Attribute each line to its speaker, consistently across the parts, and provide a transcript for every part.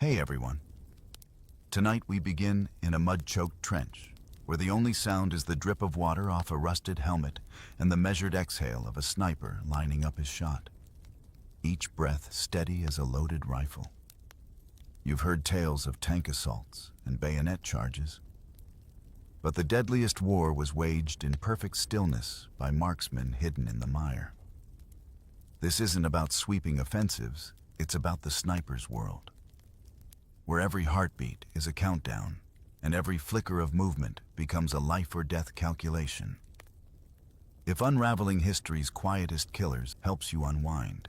Speaker 1: Hey everyone. Tonight we begin in a mud-choked trench, where the only sound is the drip of water off a rusted helmet and the measured exhale of a sniper lining up his shot. Each breath steady as a loaded rifle. You've heard tales of tank assaults and bayonet charges, but the deadliest war was waged in perfect stillness by marksmen hidden in the mire. This isn't about sweeping offensives, it's about the sniper's world, where every heartbeat is a countdown and every flicker of movement becomes a life-or-death calculation. If unraveling history's quietest killers helps you unwind,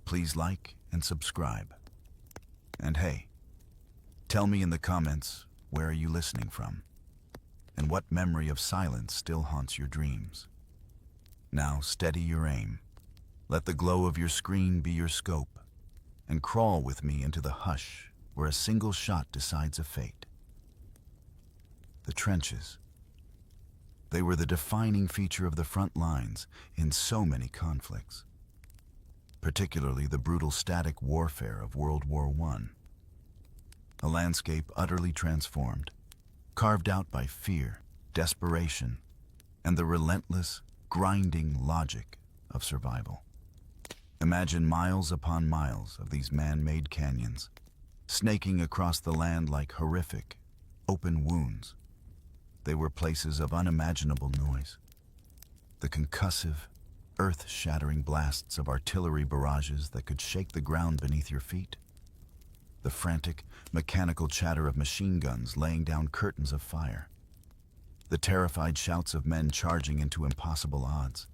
Speaker 1: please like and subscribe. And hey, tell me in the comments, where are you listening from? And what memory of silence still haunts your dreams? Now steady your aim. Let the glow of your screen be your scope, and crawl with me into the hush where a single shot decides a fate. The trenches. They were the defining feature of the front lines in so many conflicts, particularly the brutal static warfare of World War I. A landscape utterly transformed, carved out by fear, desperation, and the relentless, grinding logic of survival. Imagine miles upon miles of these man-made canyons, snaking across the land like horrific, open wounds. They were places of unimaginable noise. The concussive, earth-shattering blasts of artillery barrages that could shake the ground beneath your feet. The frantic, mechanical chatter of machine guns laying down curtains of fire. The terrified shouts of men charging into impossible odds.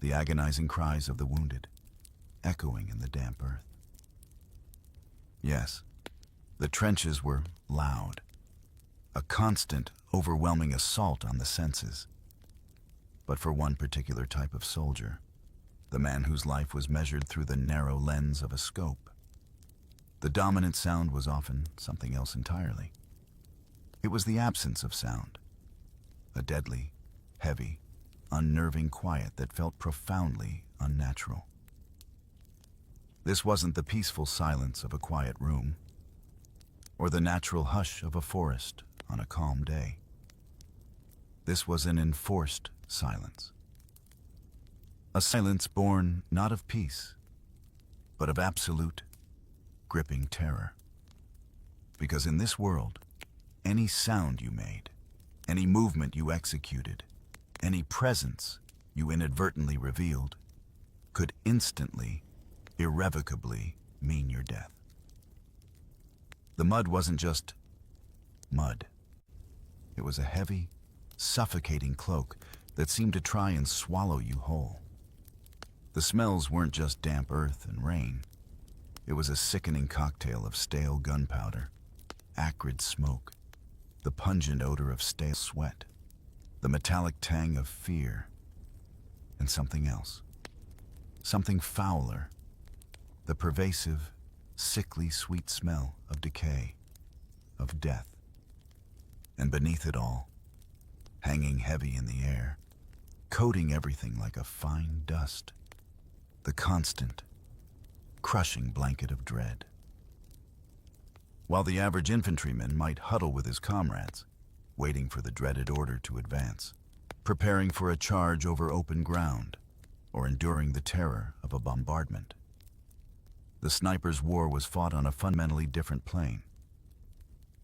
Speaker 1: The agonizing cries of the wounded, echoing in the damp earth. Yes, the trenches were loud, a constant, overwhelming assault on the senses. But for one particular type of soldier, the man whose life was measured through the narrow lens of a scope, the dominant sound was often something else entirely. It was the absence of sound, a deadly, heavy, unnerving quiet that felt profoundly unnatural. This wasn't the peaceful silence of a quiet room, or the natural hush of a forest on a calm day. This was an enforced silence. A silence born not of peace, but of absolute, gripping terror. Because in this world, any sound you made, any movement you executed, any presence you inadvertently revealed, could instantly, irrevocably mean your death. The mud wasn't just mud. It was a heavy, suffocating cloak that seemed to try and swallow you whole. The smells weren't just damp earth and rain. It was a sickening cocktail of stale gunpowder, acrid smoke, the pungent odor of stale sweat, the metallic tang of fear, and something else, something fouler, the pervasive, sickly sweet smell of decay, of death. And beneath it all, hanging heavy in the air, coating everything like a fine dust, the constant, crushing blanket of dread. While the average infantryman might huddle with his comrades, waiting for the dreaded order to advance, preparing for a charge over open ground, or enduring the terror of a bombardment, the sniper's war was fought on a fundamentally different plane.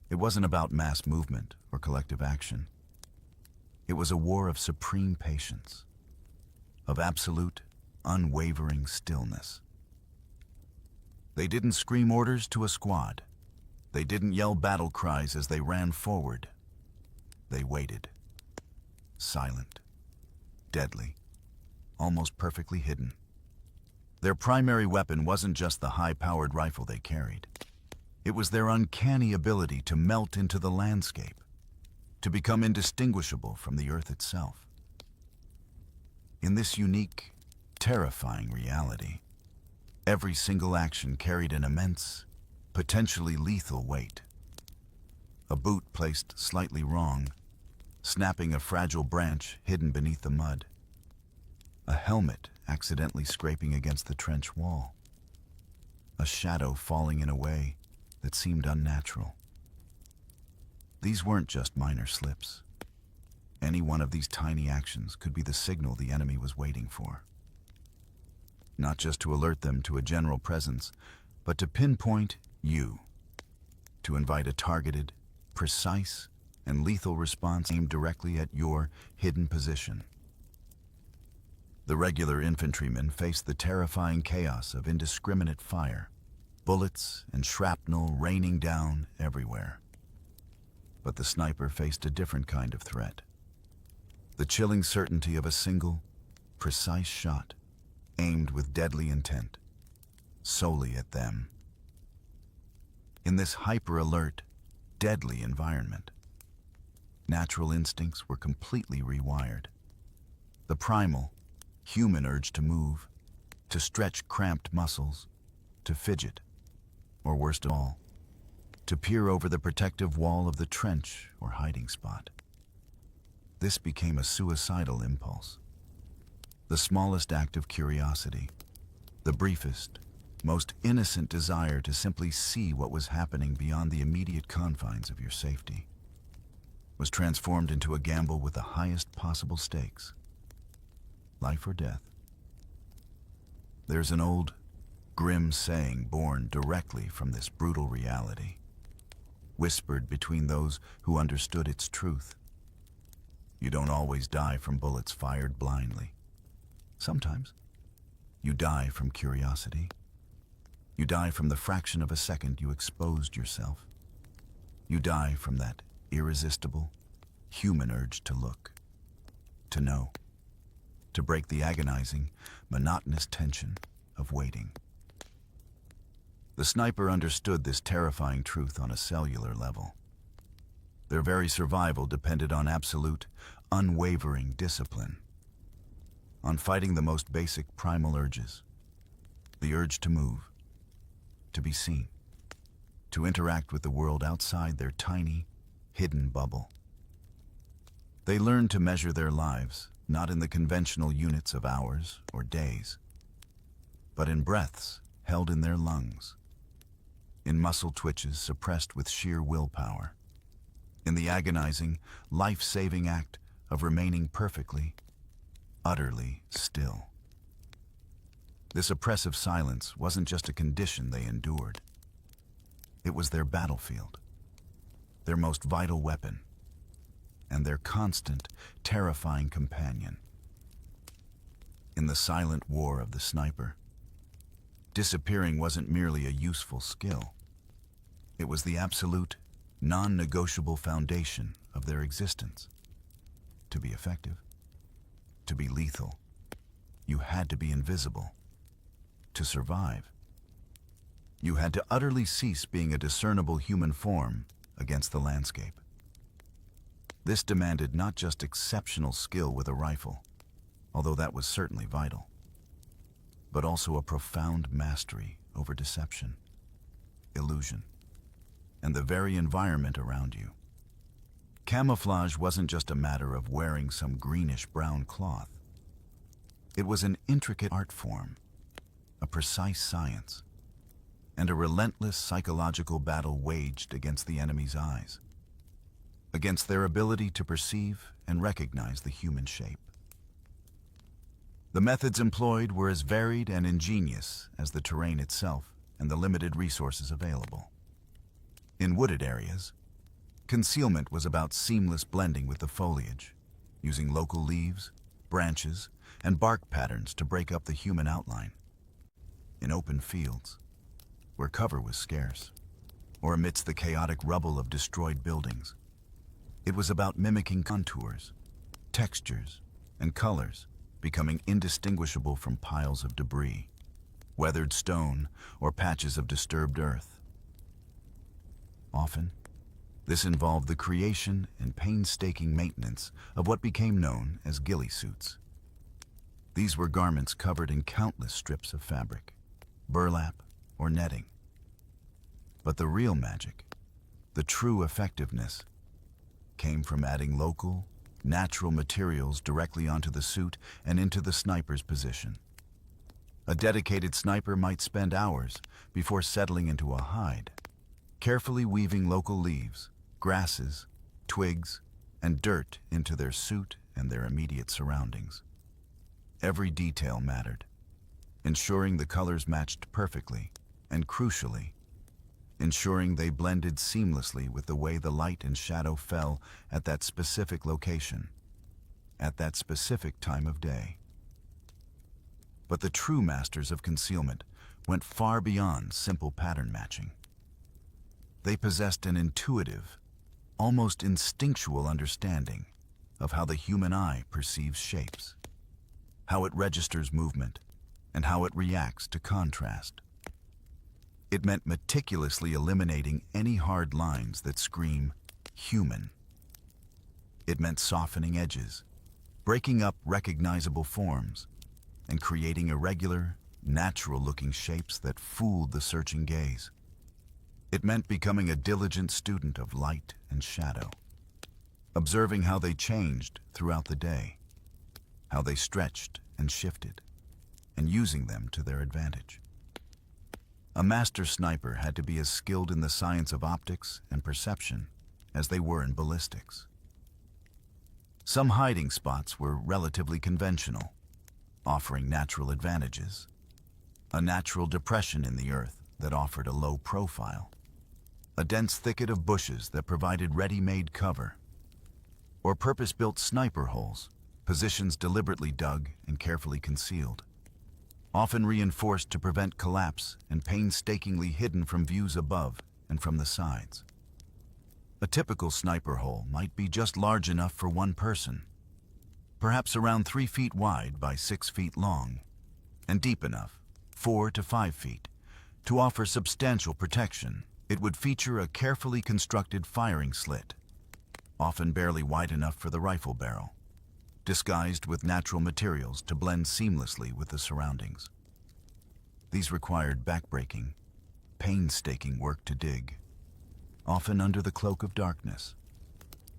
Speaker 1: It wasn't about mass movement or collective action. It was a war of supreme patience, of absolute, unwavering stillness. They didn't scream orders to a squad. They didn't yell battle cries as they ran forward. They waited, silent, deadly, almost perfectly hidden. Their primary weapon wasn't just the high-powered rifle they carried. It was their uncanny ability to melt into the landscape, to become indistinguishable from the earth itself. In this unique, terrifying reality, every single action carried an immense, potentially lethal weight. A boot placed slightly wrong, snapping a fragile branch hidden beneath the mud. A helmet accidentally scraping against the trench wall. a shadow falling in a way that seemed unnatural. These weren't just minor slips. Any one of these tiny actions could be the signal the enemy was waiting for. Not just to alert them to a general presence, but to pinpoint you, to invite a targeted, precise, and lethal response aimed directly at your hidden position. The regular infantrymen faced the terrifying chaos of indiscriminate fire, bullets and shrapnel raining down everywhere. But the sniper faced a different kind of threat. The chilling certainty of a single, precise shot, aimed with deadly intent, solely at them. In this hyper-alert, deadly environment, natural instincts were completely rewired. The primal, human urge to move, to stretch cramped muscles, to fidget, or worst of all, to peer over the protective wall of the trench or hiding spot. This became a suicidal impulse. The smallest act of curiosity, the briefest, most innocent desire to simply see what was happening beyond the immediate confines of your safety, was transformed into a gamble with the highest possible stakes. Life or death. There's an old, grim saying born directly from this brutal reality, whispered between those who understood its truth. You don't always die from bullets fired blindly. Sometimes, you die from curiosity. You die from the fraction of a second you exposed yourself. You die from that irresistible, human urge to look, to know, to break the agonizing, monotonous tension of waiting. The sniper understood this terrifying truth on a cellular level. Their very survival depended on absolute, unwavering discipline, on fighting the most basic primal urges, the urge to move, to be seen, to interact with the world outside their tiny, hidden bubble. They learned to measure their lives not in the conventional units of hours or days, but in breaths held in their lungs, in muscle twitches suppressed with sheer willpower, in the agonizing, life-saving act of remaining perfectly, utterly still. This oppressive silence wasn't just a condition they endured. It was their battlefield, their most vital weapon, and their constant, terrifying companion. In the silent war of the sniper, disappearing wasn't merely a useful skill. It was the absolute, non-negotiable foundation of their existence. To be effective, to be lethal, you had to be invisible. To survive, you had to utterly cease being a discernible human form against the landscape. This demanded not just exceptional skill with a rifle, although that was certainly vital, but also a profound mastery over deception, illusion, and the very environment around you. Camouflage wasn't just a matter of wearing some greenish-brown cloth. It was an intricate art form, a precise science, and a relentless psychological battle waged against the enemy's eyes, against their ability to perceive and recognize the human shape. The methods employed were as varied and ingenious as the terrain itself and the limited resources available. In wooded areas, concealment was about seamless blending with the foliage, using local leaves, branches, and bark patterns to break up the human outline. In open fields, where cover was scarce, or amidst the chaotic rubble of destroyed buildings, it was about mimicking contours, textures, and colors, becoming indistinguishable from piles of debris, weathered stone, or patches of disturbed earth. Often, this involved the creation and painstaking maintenance of what became known as ghillie suits. These were garments covered in countless strips of fabric, burlap, or netting. But the real magic, the true effectiveness, came from adding local, natural materials directly onto the suit and into the sniper's position. A dedicated sniper might spend hours before settling into a hide, carefully weaving local leaves, grasses, twigs, and dirt into their suit and their immediate surroundings. Every detail mattered, ensuring the colors matched perfectly, and crucially, ensuring they blended seamlessly with the way the light and shadow fell at that specific location, at that specific time of day. But the true masters of concealment went far beyond simple pattern matching. They possessed an intuitive, almost instinctual understanding of how the human eye perceives shapes, how it registers movement, and how it reacts to contrast. It meant meticulously eliminating any hard lines that scream human. It meant softening edges, breaking up recognizable forms, and creating irregular, natural-looking shapes that fooled the searching gaze. It meant becoming a diligent student of light and shadow, observing how they changed throughout the day, how they stretched and shifted, and using them to their advantage. A master sniper had to be as skilled in the science of optics and perception as they were in ballistics. Some hiding spots were relatively conventional, offering natural advantages. A natural depression in the earth that offered a low profile. A dense thicket of bushes that provided ready-made cover. Or purpose-built sniper holes, positions deliberately dug and carefully concealed, often reinforced to prevent collapse and painstakingly hidden from views above and from the sides. A typical sniper hole might be just large enough for one person, perhaps around 3 feet wide by 6 feet long, and deep enough, 4 to 5 feet, to offer substantial protection. It would feature a carefully constructed firing slit, often barely wide enough for the rifle barrel, disguised with natural materials to blend seamlessly with the surroundings. These required backbreaking, painstaking work to dig, often under the cloak of darkness,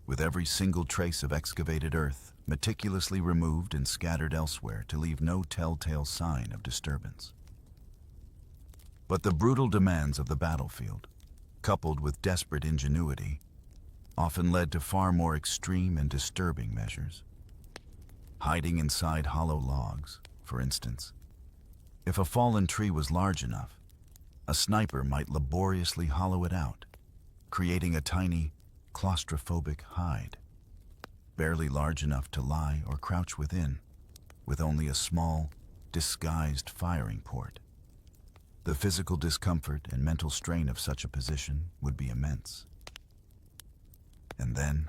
Speaker 1: with every single trace of excavated earth meticulously removed and scattered elsewhere to leave no telltale sign of disturbance. But the brutal demands of the battlefield, coupled with desperate ingenuity, often led to far more extreme and disturbing measures. Hiding inside hollow logs, for instance. If a fallen tree was large enough, a sniper might laboriously hollow it out, creating a tiny, claustrophobic hide, barely large enough to lie or crouch within, with only a small, disguised firing port. The physical discomfort and mental strain of such a position would be immense. And then,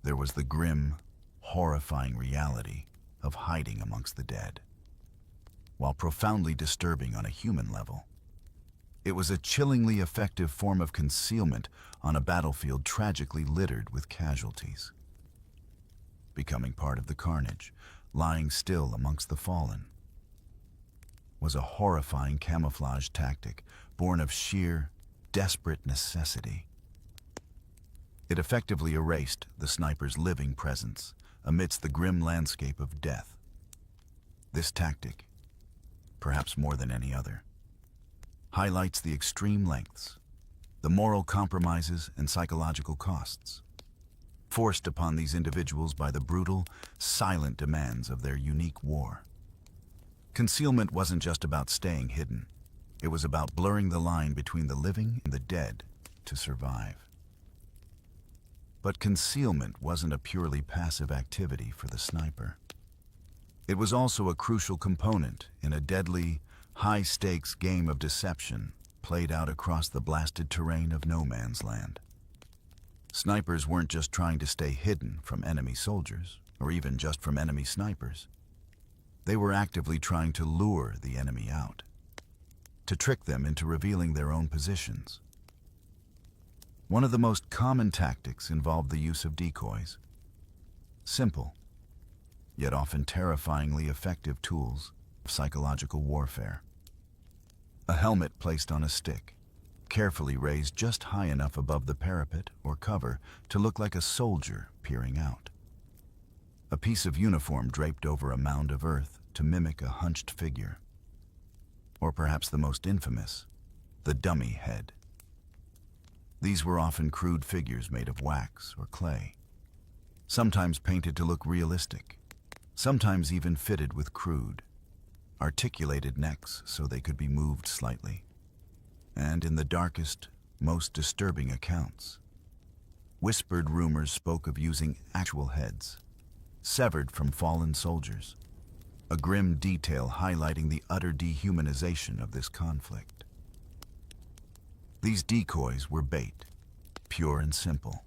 Speaker 1: there was the grim, horrifying reality of hiding amongst the dead. While profoundly disturbing on a human level, it was a chillingly effective form of concealment on a battlefield tragically littered with casualties. Becoming part of the carnage, lying still amongst the fallen, was a horrifying camouflage tactic born of sheer, desperate necessity. It effectively erased the sniper's living presence amidst the grim landscape of death. This tactic, perhaps more than any other, highlights the extreme lengths, the moral compromises and psychological costs, forced upon these individuals by the brutal, silent demands of their unique war. Concealment wasn't just about staying hidden. It was about blurring the line between the living and the dead to survive. But concealment wasn't a purely passive activity for the sniper. It was also a crucial component in a deadly, high-stakes game of deception played out across the blasted terrain of no man's land. Snipers weren't just trying to stay hidden from enemy soldiers, or even just from enemy snipers. They were actively trying to lure the enemy out, to trick them into revealing their own positions. One of the most common tactics involved the use of decoys. Simple, yet often terrifyingly effective tools of psychological warfare. A helmet placed on a stick, carefully raised just high enough above the parapet or cover to look like a soldier peering out. A piece of uniform draped over a mound of earth to mimic a hunched figure. or perhaps the most infamous, the dummy head. These were often crude figures made of wax or clay, sometimes painted to look realistic, sometimes even fitted with crude, articulated necks so they could be moved slightly. And in the darkest, most disturbing accounts, whispered rumors spoke of using actual heads, severed from fallen soldiers, a grim detail highlighting the utter dehumanization of this conflict. These decoys were bait, pure and simple.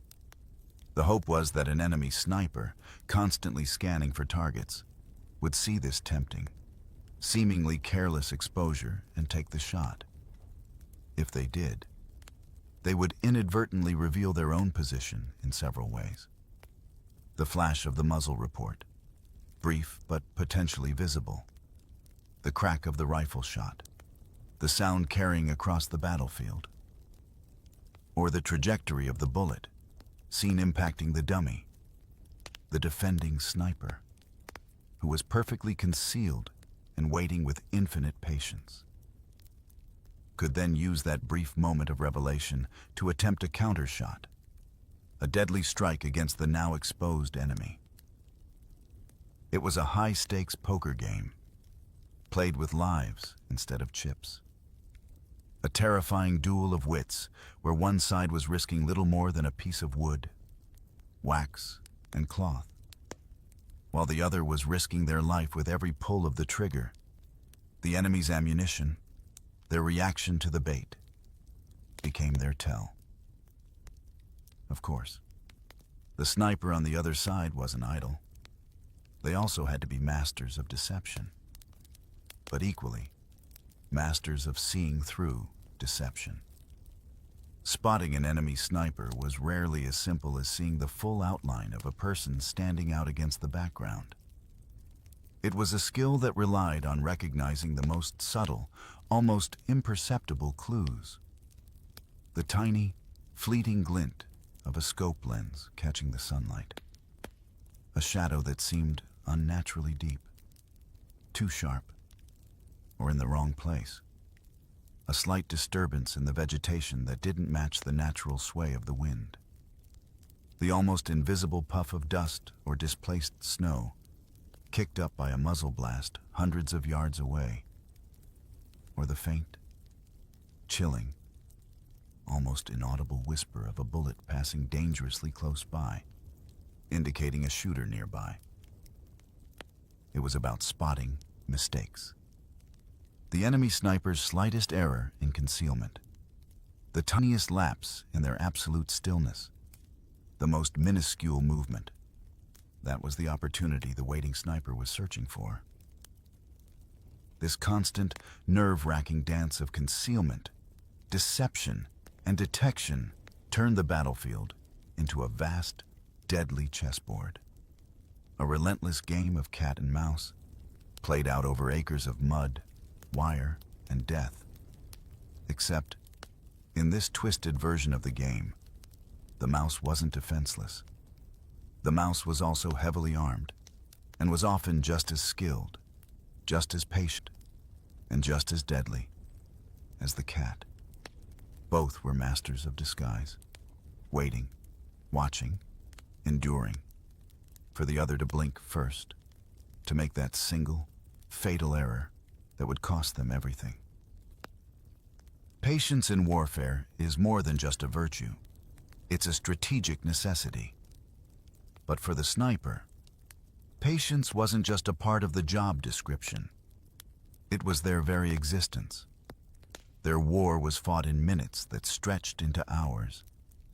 Speaker 1: The hope was that an enemy sniper, constantly scanning for targets, would see this tempting, seemingly careless exposure and take the shot. If they did, they would inadvertently reveal their own position in several ways. The flash of the muzzle report, brief but potentially visible. The crack of the rifle shot, the sound carrying across the battlefield. Or the trajectory of the bullet, seen impacting the dummy, the defending sniper, who was perfectly concealed and waiting with infinite patience. Could then use that brief moment of revelation to attempt a countershot, a deadly strike against the now exposed enemy. It was a high-stakes poker game, played with lives instead of chips. A terrifying duel of wits where one side was risking little more than a piece of wood, wax, and cloth, while the other was risking their life with every pull of the trigger. The enemy's ammunition, their reaction to the bait, became their tell. Of course, the sniper on the other side wasn't idle. They also had to be masters of deception, but equally, masters of seeing through deception. Spotting an enemy sniper was rarely as simple as seeing the full outline of a person standing out against the background. It was a skill that relied on recognizing the most subtle, almost imperceptible clues. The tiny, fleeting glint of a scope lens catching the sunlight. A shadow that seemed unnaturally deep, too sharp, or in the wrong place. A slight disturbance in the vegetation that didn't match the natural sway of the wind. The almost invisible puff of dust or displaced snow, kicked up by a muzzle blast hundreds of yards away. Or the faint, chilling, almost inaudible whisper of a bullet passing dangerously close by, indicating a shooter nearby. It was about spotting mistakes. The enemy sniper's slightest error in concealment, the tiniest lapse in their absolute stillness, the most minuscule movement. That was the opportunity the waiting sniper was searching for. This constant, nerve-wracking dance of concealment, deception, and detection turned the battlefield into a vast, deadly chessboard. A relentless game of cat and mouse, played out over acres of mud, wire, and death. Except, in this twisted version of the game, the mouse wasn't defenseless. The mouse was also heavily armed, and was often just as skilled, just as patient, and just as deadly as the cat. Both were masters of disguise, waiting, watching, enduring, for the other to blink first, to make that single, fatal error that would cost them everything. Patience in warfare is more than just a virtue. It's a strategic necessity. But for the sniper, patience wasn't just a part of the job description. It was their very existence. Their war was fought in minutes that stretched into hours,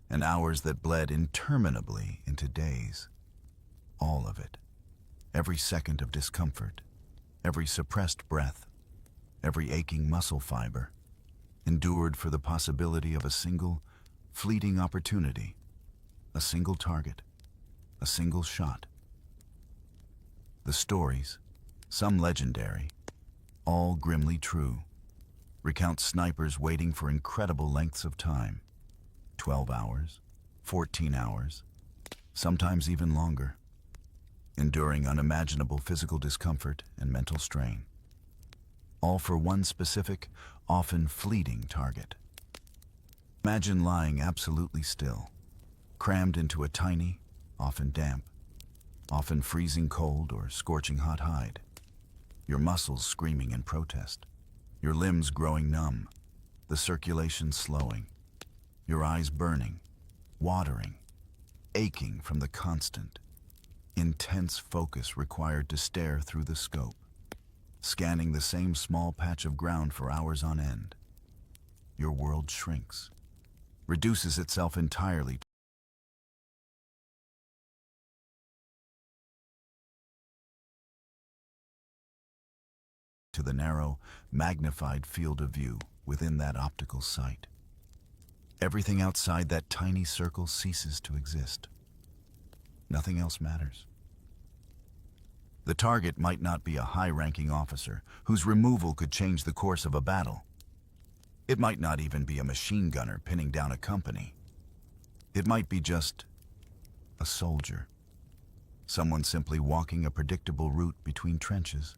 Speaker 1: and hours that bled interminably into days. All of it. Every second of discomfort, every suppressed breath, every aching muscle fiber, endured for the possibility of a single, fleeting opportunity, a single target, a single shot. The stories, some legendary, all grimly true, recount snipers waiting for incredible lengths of time, 12 hours, 14 hours, sometimes even longer, enduring unimaginable physical discomfort and mental strain, all for one specific, often fleeting target. Imagine lying absolutely still, crammed into a tiny, often damp, often freezing cold or scorching hot hide, your muscles screaming in protest, your limbs growing numb, the circulation slowing, your eyes burning, watering, aching from the constant, intense focus required to stare through the scope, scanning the same small patch of ground for hours on end. Your world shrinks, reduces itself entirely to the narrow, magnified field of view within that optical sight. Everything outside that tiny circle ceases to exist. Nothing else matters. The target might not be a high-ranking officer whose removal could change the course of a battle. It might not even be a machine gunner pinning down a company. It might be just a soldier, someone simply walking a predictable route between trenches.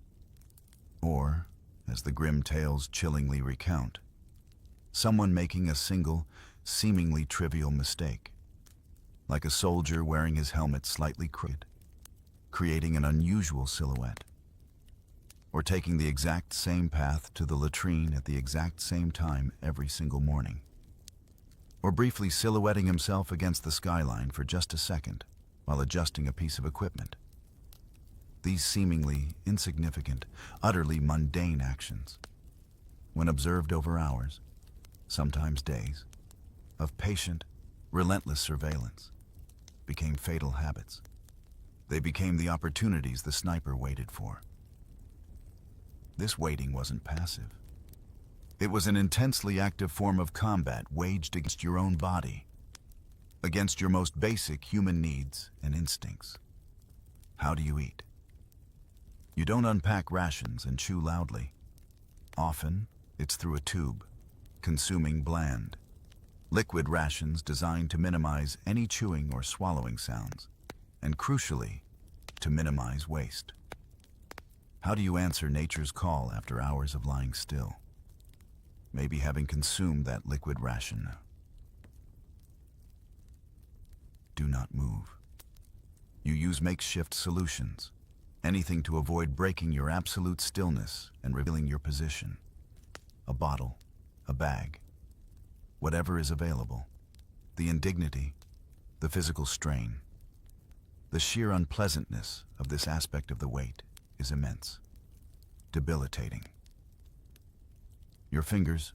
Speaker 1: Or, as the grim tales chillingly recount, someone making a single, seemingly trivial mistake, like a soldier wearing his helmet slightly crooked, creating an unusual silhouette, or taking the exact same path to the latrine at the exact same time every single morning, or briefly silhouetting himself against the skyline for just a second while adjusting a piece of equipment. These seemingly insignificant, utterly mundane actions, when observed over hours, sometimes days, of patient, relentless surveillance, became fatal habits. They became the opportunities the sniper waited for. This waiting wasn't passive. It was an intensely active form of combat waged against your own body, against your most basic human needs and instincts. How do you eat? You don't unpack rations and chew loudly. Often, it's through a tube, consuming bland, liquid rations designed to minimize any chewing or swallowing sounds, and crucially, to minimize waste. How do you answer nature's call after hours of lying still? Maybe having consumed that liquid ration. Do not move. You use makeshift solutions, anything to avoid breaking your absolute stillness and revealing your position. A bottle, a bag, whatever is available. The indignity, the physical strain, the sheer unpleasantness of this aspect of the wait is immense, debilitating. Your fingers,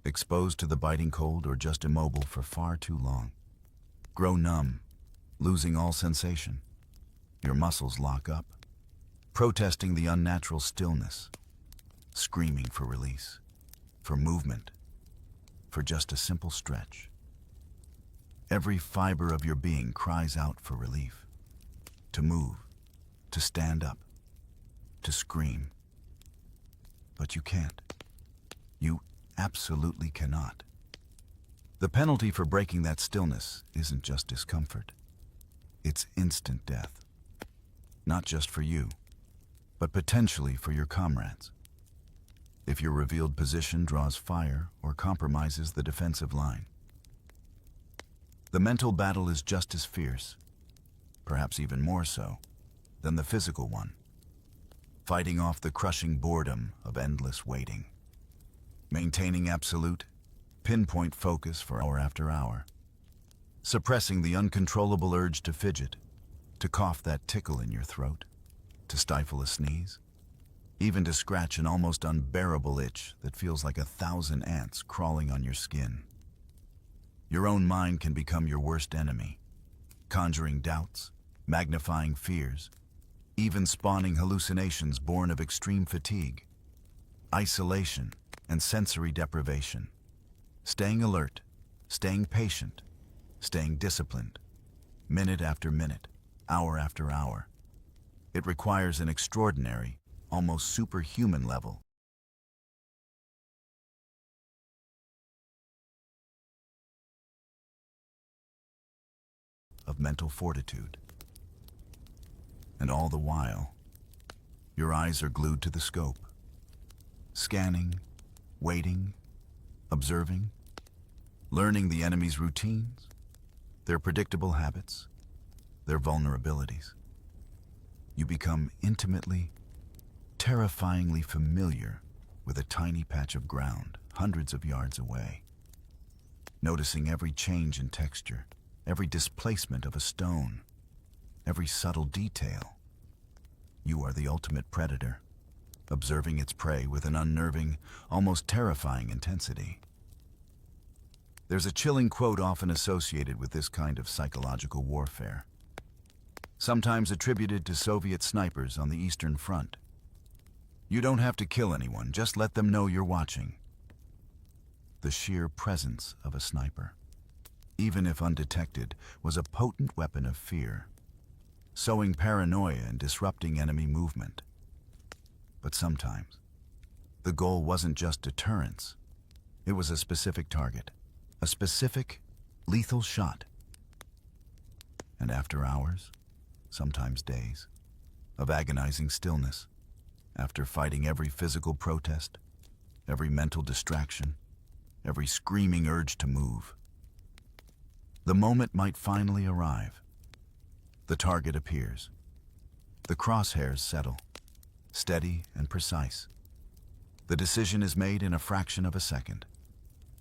Speaker 1: exposed to the biting cold or just immobile for far too long, grow numb, losing all sensation. Your muscles lock up, protesting the unnatural stillness, screaming for release, for movement, for just a simple stretch. Every fiber of your being cries out for relief, to move, to stand up, to scream. But you can't. You absolutely cannot. The penalty for breaking that stillness isn't just discomfort. It's instant death. Not just for you, but potentially for your comrades. If your revealed position draws fire or compromises the defensive line. The mental battle is just as fierce, perhaps even more so, than the physical one, fighting off the crushing boredom of endless waiting, maintaining absolute, pinpoint focus for hour after hour, suppressing the uncontrollable urge to fidget, to cough that tickle in your throat, to stifle a sneeze, even to scratch an almost unbearable itch that feels like 1,000 ants crawling on your skin. Your own mind can become your worst enemy, conjuring doubts, magnifying fears, even spawning hallucinations born of extreme fatigue, isolation, and sensory deprivation. Staying alert, staying patient, staying disciplined, minute after minute, hour after hour. It requires an extraordinary, almost superhuman level of mental fortitude. And all the while, your eyes are glued to the scope, scanning, waiting, observing, learning the enemy's routines, their predictable habits, their vulnerabilities. You become intimately, terrifyingly familiar with a tiny patch of ground hundreds of yards away, noticing every change in texture, every displacement of a stone, every subtle detail. You are the ultimate predator, observing its prey with an unnerving, almost terrifying intensity. There's a chilling quote often associated with this kind of psychological warfare, sometimes attributed to Soviet snipers on the Eastern Front. You don't have to kill anyone, just let them know you're watching. The sheer presence of a sniper, even if undetected, was a potent weapon of fear, sowing paranoia and disrupting enemy movement. But sometimes, the goal wasn't just deterrence. It was a specific target, a specific, lethal shot. And after hours, sometimes days, of agonizing stillness, after fighting every physical protest, every mental distraction, every screaming urge to move, the moment might finally arrive. The target appears. The crosshairs settle, steady and precise. The decision is made in a fraction of a second,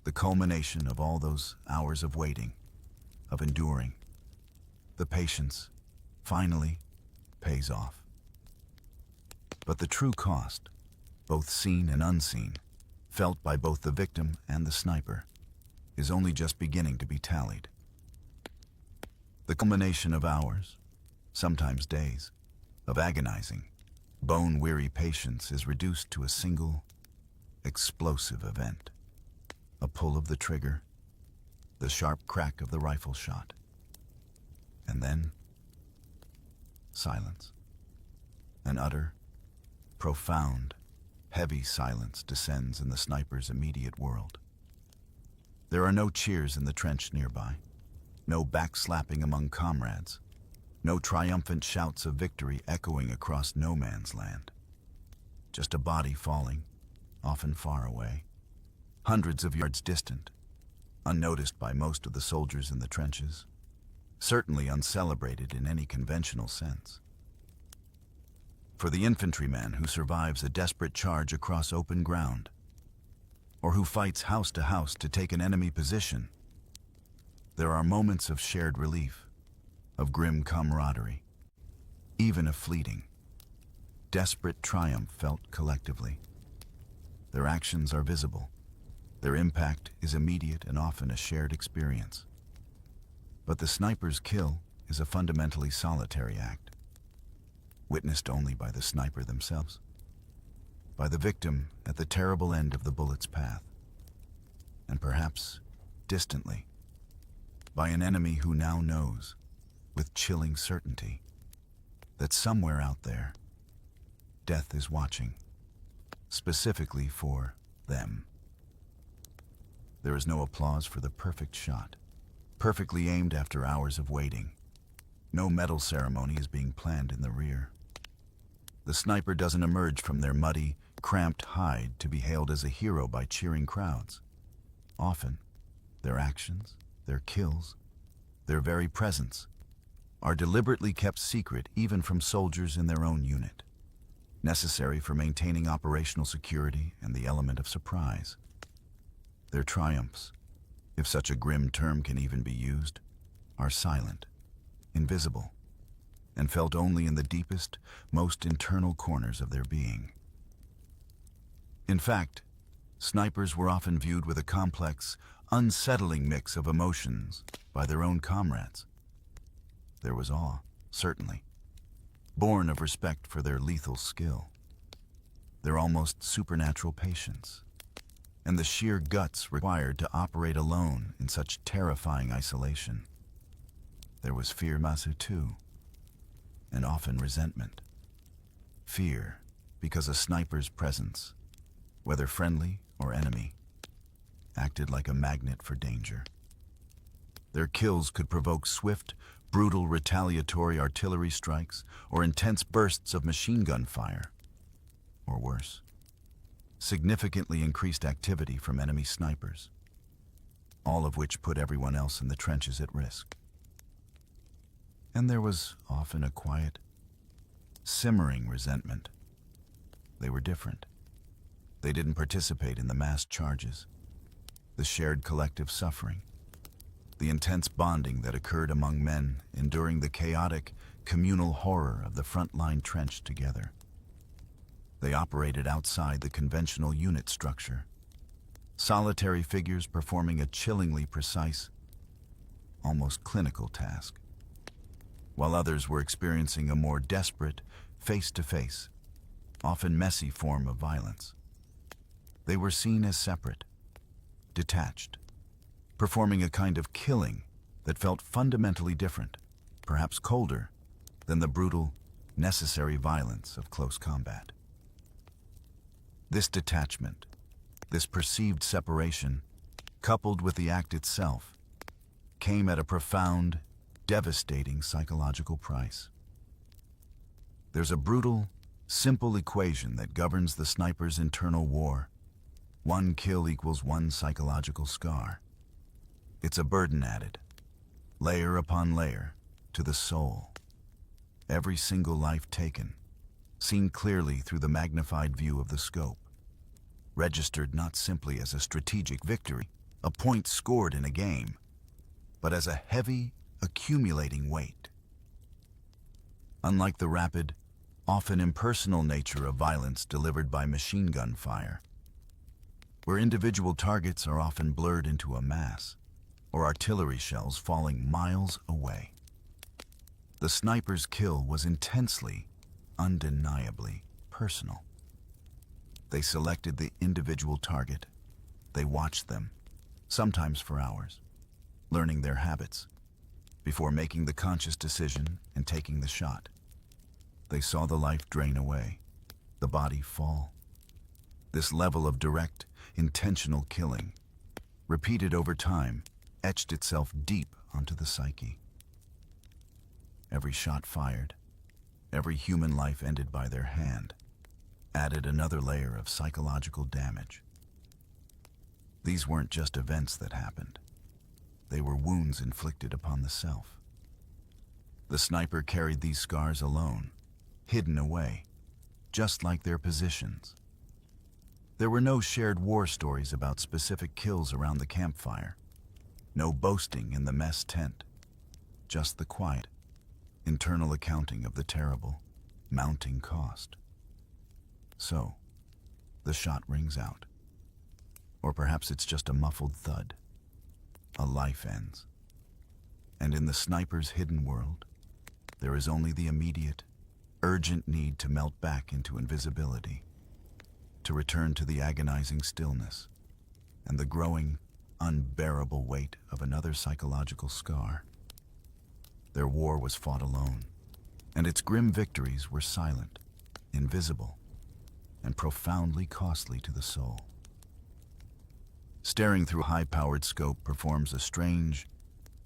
Speaker 1: the culmination of all those hours of waiting, of enduring. The patience, finally, pays off. But the true cost, both seen and unseen, felt by both the victim and the sniper, is only just beginning to be tallied. The culmination of hours, sometimes days, of agonizing, bone-weary patience is reduced to a single, explosive event. A pull of the trigger, the sharp crack of the rifle shot, and then silence. An utter, profound, heavy silence descends in the sniper's immediate world. There are no cheers in the trench nearby, no backslapping among comrades, no triumphant shouts of victory echoing across no man's land. Just a body falling, often far away, hundreds of yards distant, unnoticed by most of the soldiers in the trenches, certainly uncelebrated in any conventional sense. For the infantryman who survives a desperate charge across open ground, or who fights house to house to take an enemy position, there are moments of shared relief, of grim camaraderie, even a fleeting, desperate triumph felt collectively. Their actions are visible. Their impact is immediate and often a shared experience. But the sniper's kill is a fundamentally solitary act, witnessed only by the sniper themselves, by the victim at the terrible end of the bullet's path, and perhaps, distantly, by an enemy who now knows, with chilling certainty, that somewhere out there, death is watching, specifically for them. There is no applause for the perfect shot, perfectly aimed after hours of waiting. No medal ceremony is being planned in the rear. The sniper doesn't emerge from their muddy, cramped hide to be hailed as a hero by cheering crowds. Often, their actions, their kills, their very presence, are deliberately kept secret even from soldiers in their own unit, necessary for maintaining operational security and the element of surprise. Their triumphs, if such a grim term can even be used, are silent, invisible, and felt only in the deepest, most internal corners of their being. In fact, snipers were often viewed with a complex, unsettling mix of emotions by their own comrades. There was awe, certainly, born of respect for their lethal skill, their almost supernatural patience, and the sheer guts required to operate alone in such terrifying isolation. There was fear, Masu, too, and often resentment. Fear, because a sniper's presence, whether friendly or enemy, acted like a magnet for danger. Their kills could provoke swift, brutal retaliatory artillery strikes or intense bursts of machine gun fire, or worse, significantly increased activity from enemy snipers, all of which put everyone else in the trenches at risk. And there was often a quiet, simmering resentment. They were different. They didn't participate in the mass charges, the shared collective suffering, the intense bonding that occurred among men enduring the chaotic, communal horror of the front-line trench together. They operated outside the conventional unit structure, solitary figures performing a chillingly precise, almost clinical task, while others were experiencing a more desperate, face-to-face, often messy form of violence. They were seen as separate, detached, performing a kind of killing that felt fundamentally different, perhaps colder, than the brutal, necessary violence of close combat. This detachment, this perceived separation, coupled with the act itself, came at a profound, devastating psychological price. There's a brutal, simple equation that governs the sniper's internal war. One kill equals one psychological scar. It's a burden added, layer upon layer, to the soul. Every single life taken, seen clearly through the magnified view of the scope, registered not simply as a strategic victory, a point scored in a game, but as a heavy, accumulating weight. Unlike the rapid, often impersonal nature of violence delivered by machine gun fire, where individual targets are often blurred into a mass, or artillery shells falling miles away, the sniper's kill was intensely, undeniably personal. They selected the individual target. They watched them, sometimes for hours, learning their habits, before making the conscious decision and taking the shot. They saw the life drain away, the body fall. This level of direct, intentional killing, repeated over time, etched itself deep onto the psyche. Every shot fired, every human life ended by their hand, added another layer of psychological damage. These weren't just events that happened. They were wounds inflicted upon the self. The sniper carried these scars alone, hidden away, just like their positions. There were no shared war stories about specific kills around the campfire, no boasting in the mess tent, just the quiet, internal accounting of the terrible, mounting cost. So, the shot rings out. Or perhaps it's just a muffled thud. A life ends. And in the sniper's hidden world, there is only the immediate, urgent need to melt back into invisibility, to return to the agonizing stillness and the growing, unbearable weight of another psychological scar. Their war was fought alone, and its grim victories were silent, invisible, and profoundly costly to the soul. Staring through a high-powered scope performs a strange,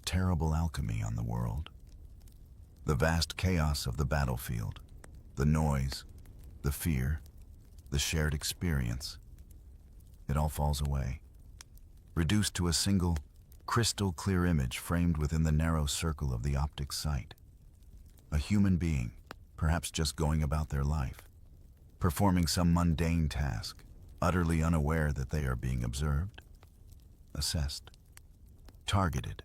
Speaker 1: terrible alchemy on the world. The vast chaos of the battlefield, the noise, the fear, the shared experience, it all falls away, reduced to a single, crystal-clear image framed within the narrow circle of the optic sight. A human being, perhaps just going about their life, performing some mundane task, utterly unaware that they are being observed, assessed, targeted.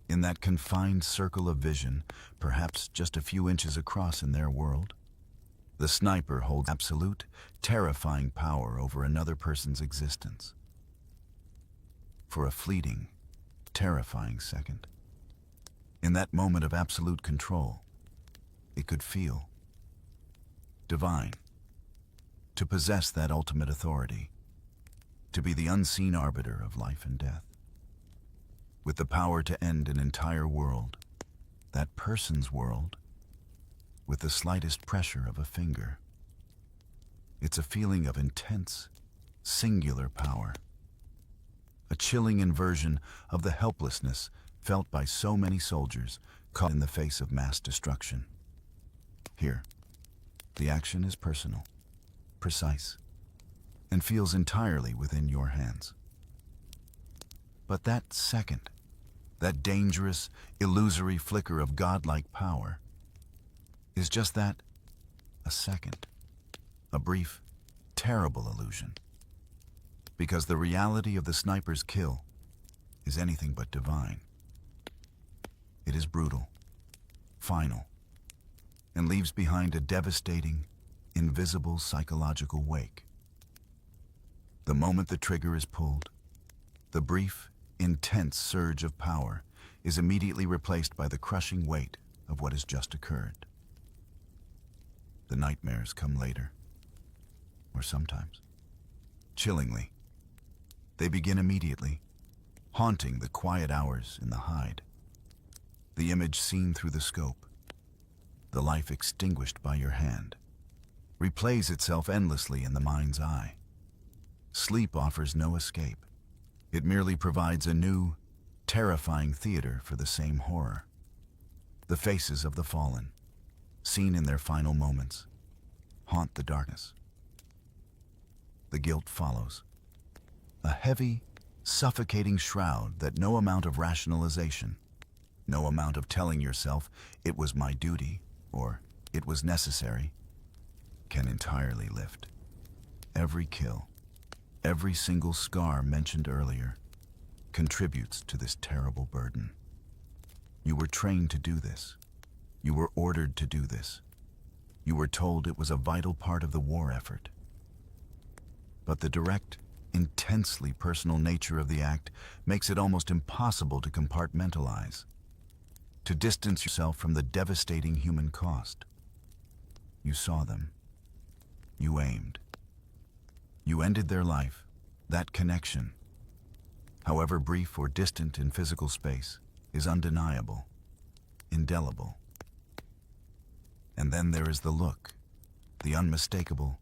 Speaker 1: In that confined circle of vision, perhaps just a few inches across in their world, the sniper holds absolute, terrifying power over another person's existence. For a fleeting, terrifying second, in that moment of absolute control, it could feel divine, to possess that ultimate authority, to be the unseen arbiter of life and death. With the power to end an entire world, that person's world, with the slightest pressure of a finger. It's a feeling of intense, singular power, a chilling inversion of the helplessness felt by so many soldiers caught in the face of mass destruction. Here, the action is personal, precise, and feels entirely within your hands. But that second, that dangerous, illusory flicker of godlike power, is just that, a second, a brief, terrible illusion. Because the reality of the sniper's kill is anything but divine. It is brutal, final, and leaves behind a devastating, invisible psychological wake. The moment the trigger is pulled, the brief, intense surge of power is immediately replaced by the crushing weight of what has just occurred. The nightmares come later, or sometimes, chillingly. They begin immediately, haunting the quiet hours in the hide. The image seen through the scope, the life extinguished by your hand, replays itself endlessly in the mind's eye. Sleep offers no escape. It merely provides a new, terrifying theater for the same horror. The faces of the fallen, seen in their final moments, haunt the darkness. The guilt follows. A heavy, suffocating shroud that no amount of rationalization, no amount of telling yourself it was my duty or it was necessary, can entirely lift. Every kill, every single scar mentioned earlier, contributes to this terrible burden. You were trained to do this. You were ordered to do this. You were told it was a vital part of the war effort. But the direct, intensely personal nature of the act makes it almost impossible to compartmentalize, to distance yourself from the devastating human cost. You saw them. You aimed. You ended their life, that connection, however brief or distant in physical space, is undeniable, indelible. And then there is the look, the unmistakable,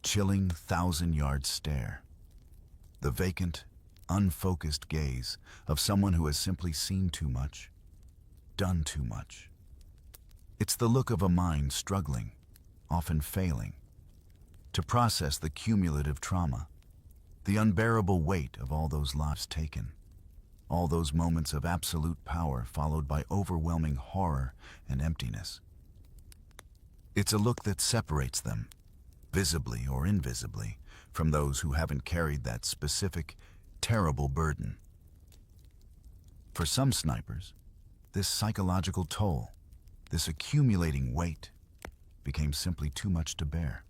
Speaker 1: chilling 1,000-yard stare. The vacant, unfocused gaze of someone who has simply seen too much, done too much. It's the look of a mind struggling, often failing, to process the cumulative trauma, the unbearable weight of all those lives taken, all those moments of absolute power followed by overwhelming horror and emptiness. It's a look that separates them, visibly or invisibly, from those who haven't carried that specific, terrible burden. For some snipers, this psychological toll, this accumulating weight, became simply too much to bear.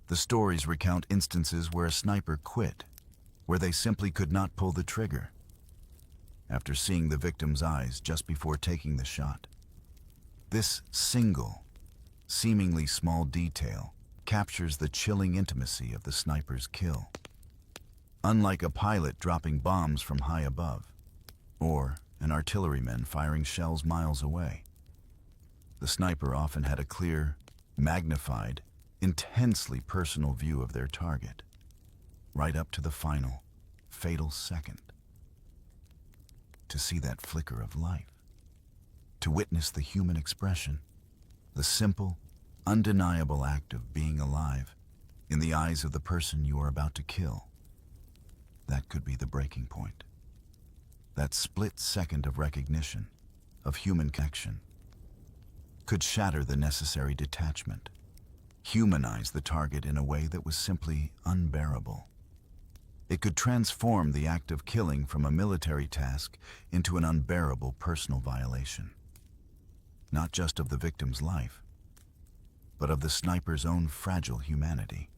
Speaker 1: The stories recount instances where a sniper quit, where they simply could not pull the trigger, after seeing the victim's eyes just before taking the shot. This single, seemingly small detail captures the chilling intimacy of the sniper's kill. Unlike a pilot dropping bombs from high above, or an artilleryman firing shells miles away, the sniper often had a clear, magnified, intensely personal view of their target, right up to the final, fatal second. To see that flicker of life, to witness the human expression, the simple, undeniable act of being alive in the eyes of the person you are about to kill, that could be the breaking point. That split second of recognition, of human connection, could shatter the necessary detachment, humanize the target in a way that was simply unbearable. It could transform the act of killing from a military task into an unbearable personal violation, not just of the victim's life, but of the sniper's own fragile humanity.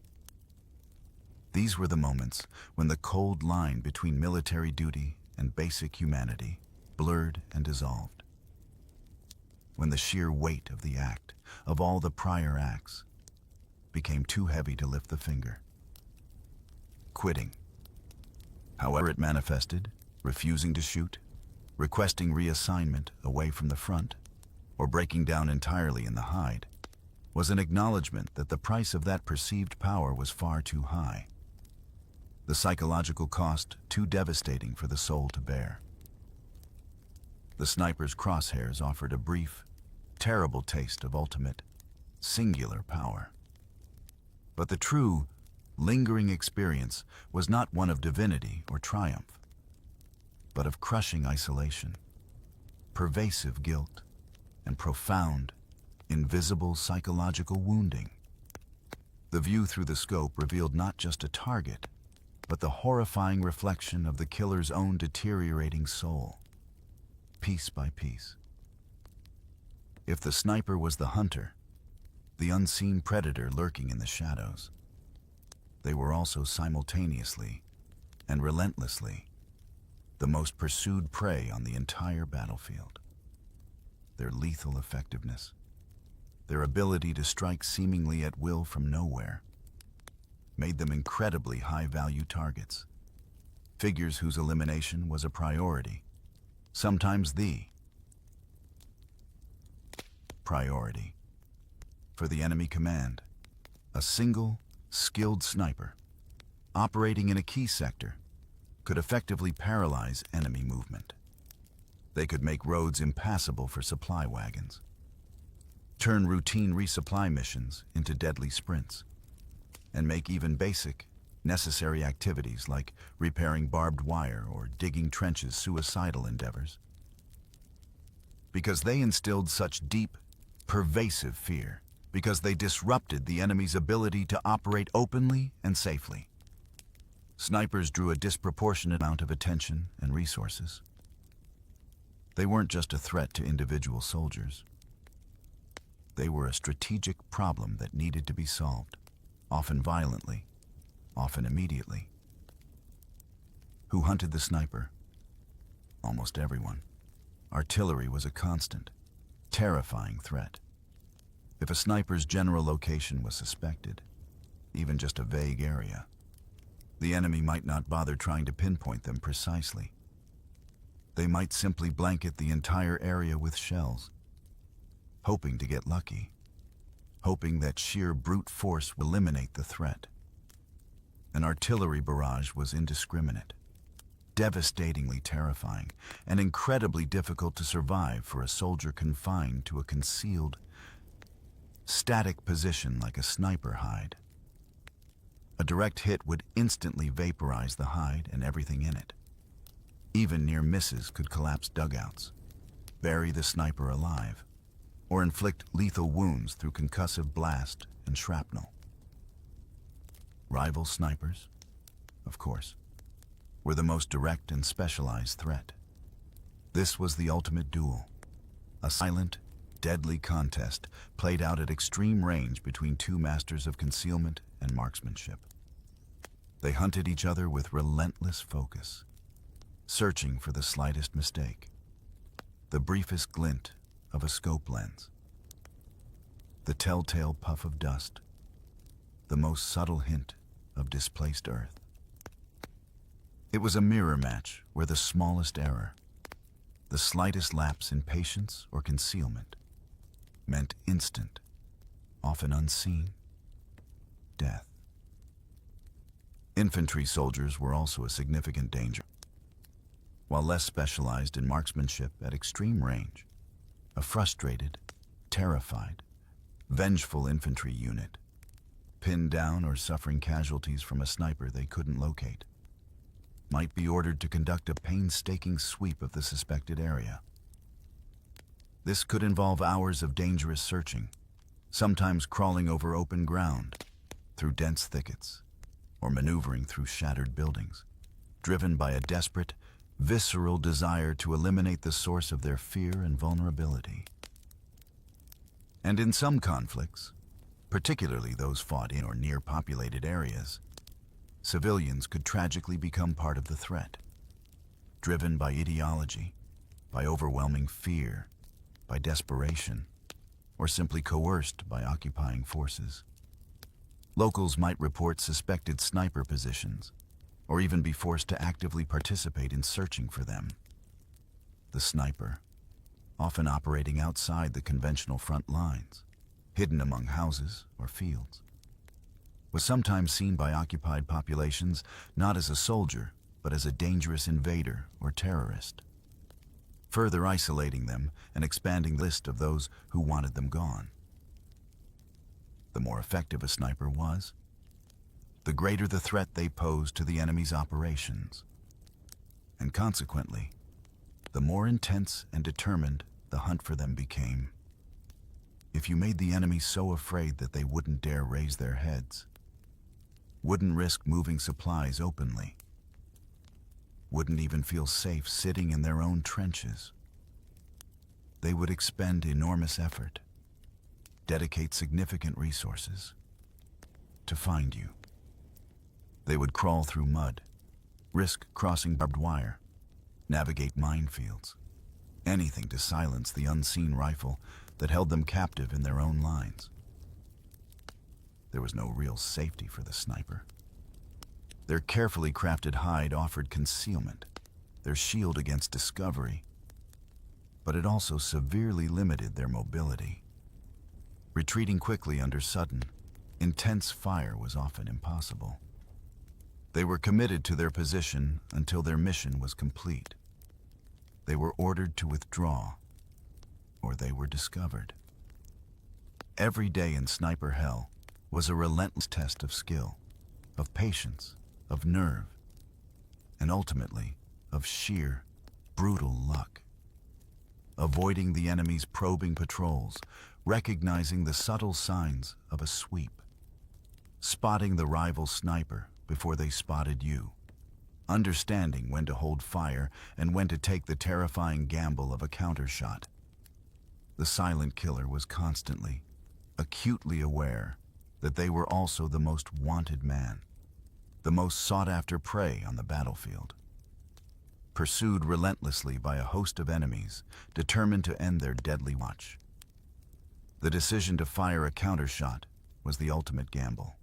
Speaker 1: These were the moments when the cold line between military duty and basic humanity blurred and dissolved. When the sheer weight of the act, of all the prior acts, became too heavy to lift the finger. Quitting, however it manifested, refusing to shoot, requesting reassignment away from the front, or breaking down entirely in the hide, was an acknowledgement that the price of that perceived power was far too high, the psychological cost too devastating for the soul to bear. The sniper's crosshairs offered a brief, terrible taste of ultimate, singular power. But the true, lingering experience was not one of divinity or triumph, but of crushing isolation, pervasive guilt, and profound, invisible psychological wounding. The view through the scope revealed not just a target, but the horrifying reflection of the killer's own deteriorating soul, piece by piece. If the sniper was the hunter, the unseen predator lurking in the shadows, they were also simultaneously and relentlessly the most pursued prey on the entire battlefield. Their lethal effectiveness, their ability to strike seemingly at will from nowhere, made them incredibly high-value targets, figures whose elimination was a priority, sometimes the priority. For the enemy command, a single, skilled sniper, operating in a key sector, could effectively paralyze enemy movement. They could make roads impassable for supply wagons, turn routine resupply missions into deadly sprints, and make even basic, necessary activities like repairing barbed wire or digging trenches suicidal endeavors. Because they instilled such deep, pervasive fear, because they disrupted the enemy's ability to operate openly and safely, snipers drew a disproportionate amount of attention and resources. They weren't just a threat to individual soldiers. They were a strategic problem that needed to be solved, often violently, often immediately. Who hunted the sniper? Almost everyone. Artillery was a constant, terrifying threat. If a sniper's general location was suspected, even just a vague area, the enemy might not bother trying to pinpoint them precisely. They might simply blanket the entire area with shells, hoping to get lucky, hoping that sheer brute force will eliminate the threat. An artillery barrage was indiscriminate, devastatingly terrifying, and incredibly difficult to survive for a soldier confined to a concealed, static position like a sniper hide. A direct hit would instantly vaporize the hide and everything in it. Even near misses could collapse dugouts, bury the sniper alive, or inflict lethal wounds through concussive blast and shrapnel. Rival snipers, of course, were the most direct and specialized threat. This was the ultimate duel, a silent, deadly contest played out at extreme range between two masters of concealment and marksmanship. They hunted each other with relentless focus, searching for the slightest mistake, the briefest glint of a scope lens, the telltale puff of dust, the most subtle hint of displaced earth. It was a mirror match where the smallest error, the slightest lapse in patience or concealment, meant instant, often unseen, death. Infantry soldiers were also a significant danger. While less specialized in marksmanship at extreme range, a frustrated, terrified, vengeful infantry unit, pinned down or suffering casualties from a sniper they couldn't locate, might be ordered to conduct a painstaking sweep of the suspected area. This could involve hours of dangerous searching, sometimes crawling over open ground, through dense thickets, or maneuvering through shattered buildings, driven by a desperate, visceral desire to eliminate the source of their fear and vulnerability. And in some conflicts, particularly those fought in or near populated areas, civilians could tragically become part of the threat, driven by ideology, by overwhelming fear, by desperation, or simply coerced by occupying forces. Locals might report suspected sniper positions, or even be forced to actively participate in searching for them. The sniper, often operating outside the conventional front lines, hidden among houses or fields, was sometimes seen by occupied populations not as a soldier, but as a dangerous invader or terrorist, further isolating them and expanding the list of those who wanted them gone. The more effective a sniper was, the greater the threat they posed to the enemy's operations. And consequently, the more intense and determined the hunt for them became. If you made the enemy so afraid that they wouldn't dare raise their heads, wouldn't risk moving supplies openly, wouldn't even feel safe sitting in their own trenches, they would expend enormous effort, dedicate significant resources to find you. They would crawl through mud, risk crossing barbed wire, navigate minefields, anything to silence the unseen rifle that held them captive in their own lines. There was no real safety for the sniper. Their carefully crafted hide offered concealment, their shield against discovery, but it also severely limited their mobility. Retreating quickly under sudden, intense fire was often impossible. They were committed to their position until their mission was complete. They were ordered to withdraw, or they were discovered. Every day in sniper hell was a relentless test of skill, of patience, of nerve, and ultimately of sheer, brutal luck. Avoiding the enemy's probing patrols, recognizing the subtle signs of a sweep, spotting the rival sniper before they spotted you, understanding when to hold fire and when to take the terrifying gamble of a countershot. The silent killer was constantly, acutely aware that they were also the most wanted man, the most sought-after prey on the battlefield. Pursued relentlessly by a host of enemies, determined to end their deadly watch. The decision to fire a countershot was the ultimate gamble.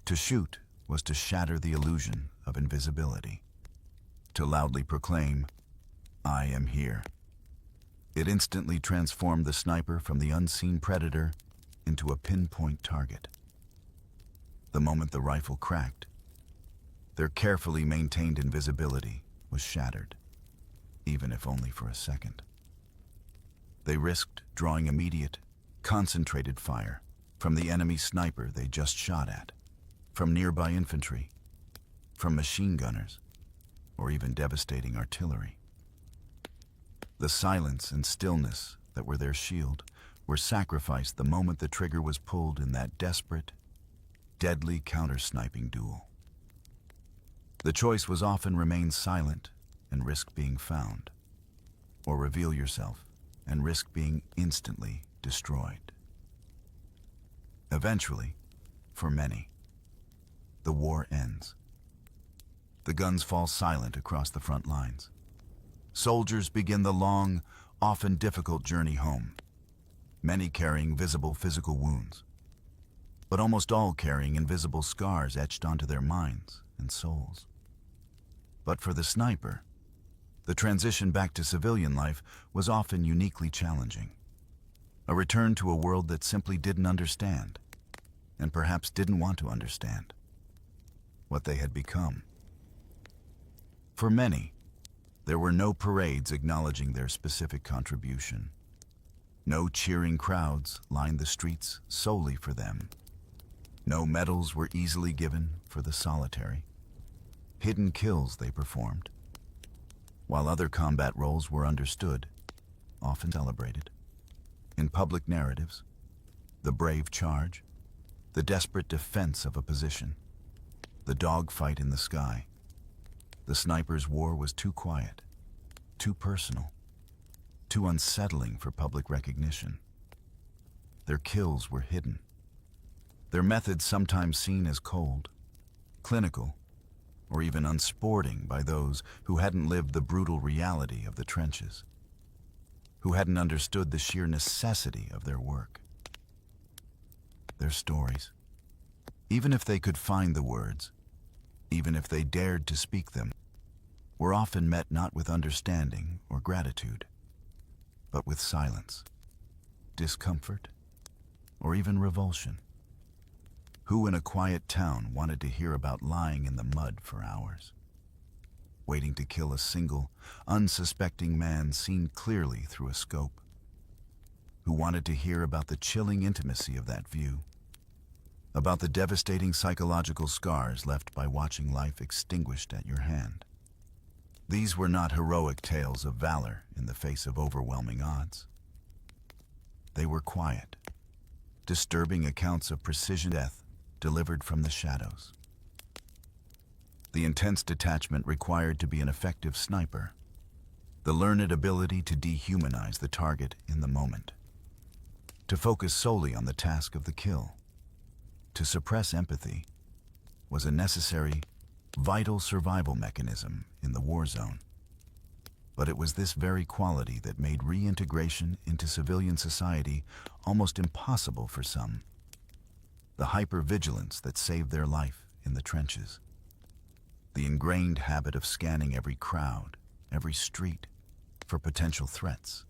Speaker 1: To shoot was to shatter the illusion of invisibility. To loudly proclaim, "I am here." It instantly transformed the sniper from the unseen predator into a pinpoint target. The moment the rifle cracked, their carefully maintained invisibility was shattered, even if only for a second. They risked drawing immediate, concentrated fire from the enemy sniper they just shot at, from nearby infantry, from machine gunners, or even devastating artillery. The silence and stillness that were their shield were sacrificed the moment the trigger was pulled in that desperate, deadly counter-sniping duel. The choice was often remain silent and risk being found, or reveal yourself and risk being instantly destroyed. Eventually, for many, the war ends. The guns fall silent across the front lines. Soldiers begin the long, often difficult journey home, many carrying visible physical wounds, but almost all carrying invisible scars etched onto their minds and souls. But for the sniper, the transition back to civilian life was often uniquely challenging. A return to a world that simply didn't understand, and perhaps didn't want to understand, what they had become. For many, there were no parades acknowledging their specific contribution. No cheering crowds lined the streets solely for them. No medals were easily given for the solitary, hidden kills they performed, while other combat roles were understood, often celebrated. In public narratives, the brave charge, the desperate defense of a position, the dogfight in the sky, the sniper's war was too quiet, too personal, too unsettling for public recognition. Their kills were hidden, their methods sometimes seen as cold, clinical, or even unsporting by those who hadn't lived the brutal reality of the trenches, who hadn't understood the sheer necessity of their work. Their stories, even if they could find the words, even if they dared to speak them, were often met not with understanding or gratitude, but with silence, discomfort, or even revulsion. Who in a quiet town wanted to hear about lying in the mud for hours, waiting to kill a single, unsuspecting man seen clearly through a scope? Who wanted to hear about the chilling intimacy of that view? about the devastating psychological scars left by watching life extinguished at your hand. These were not heroic tales of valor in the face of overwhelming odds. They were quiet, disturbing accounts of precision death delivered from the shadows. The intense detachment required to be an effective sniper, the learned ability to dehumanize the target in the moment, to focus solely on the task of the kill, to suppress empathy, was a necessary, vital survival mechanism in the war zone. But it was this very quality that made reintegration into civilian society almost impossible for some. The hypervigilance that saved their life in the trenches. The ingrained habit of scanning every crowd, every street, for potential threats.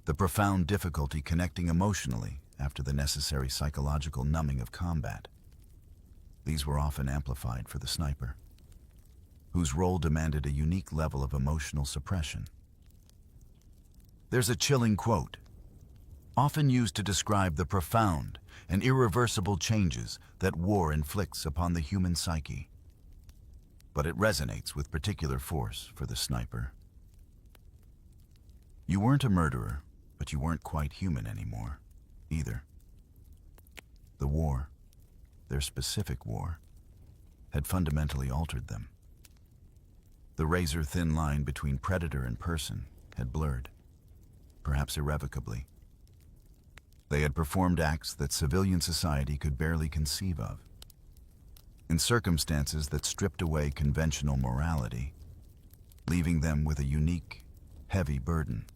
Speaker 1: The profound difficulty connecting emotionally after the necessary psychological numbing of combat. These were often amplified for the sniper, whose role demanded a unique level of emotional suppression. There's a chilling quote, often used to describe the profound and irreversible changes that war inflicts upon the human psyche. But it resonates with particular force for the sniper. You weren't a murderer, but you weren't quite human anymore, either. The war, their specific war, had fundamentally altered them. The razor-thin line between predator and person had blurred, perhaps irrevocably. They had performed acts that civilian society could barely conceive of, in circumstances that stripped away conventional morality, leaving them with a unique, heavy burden.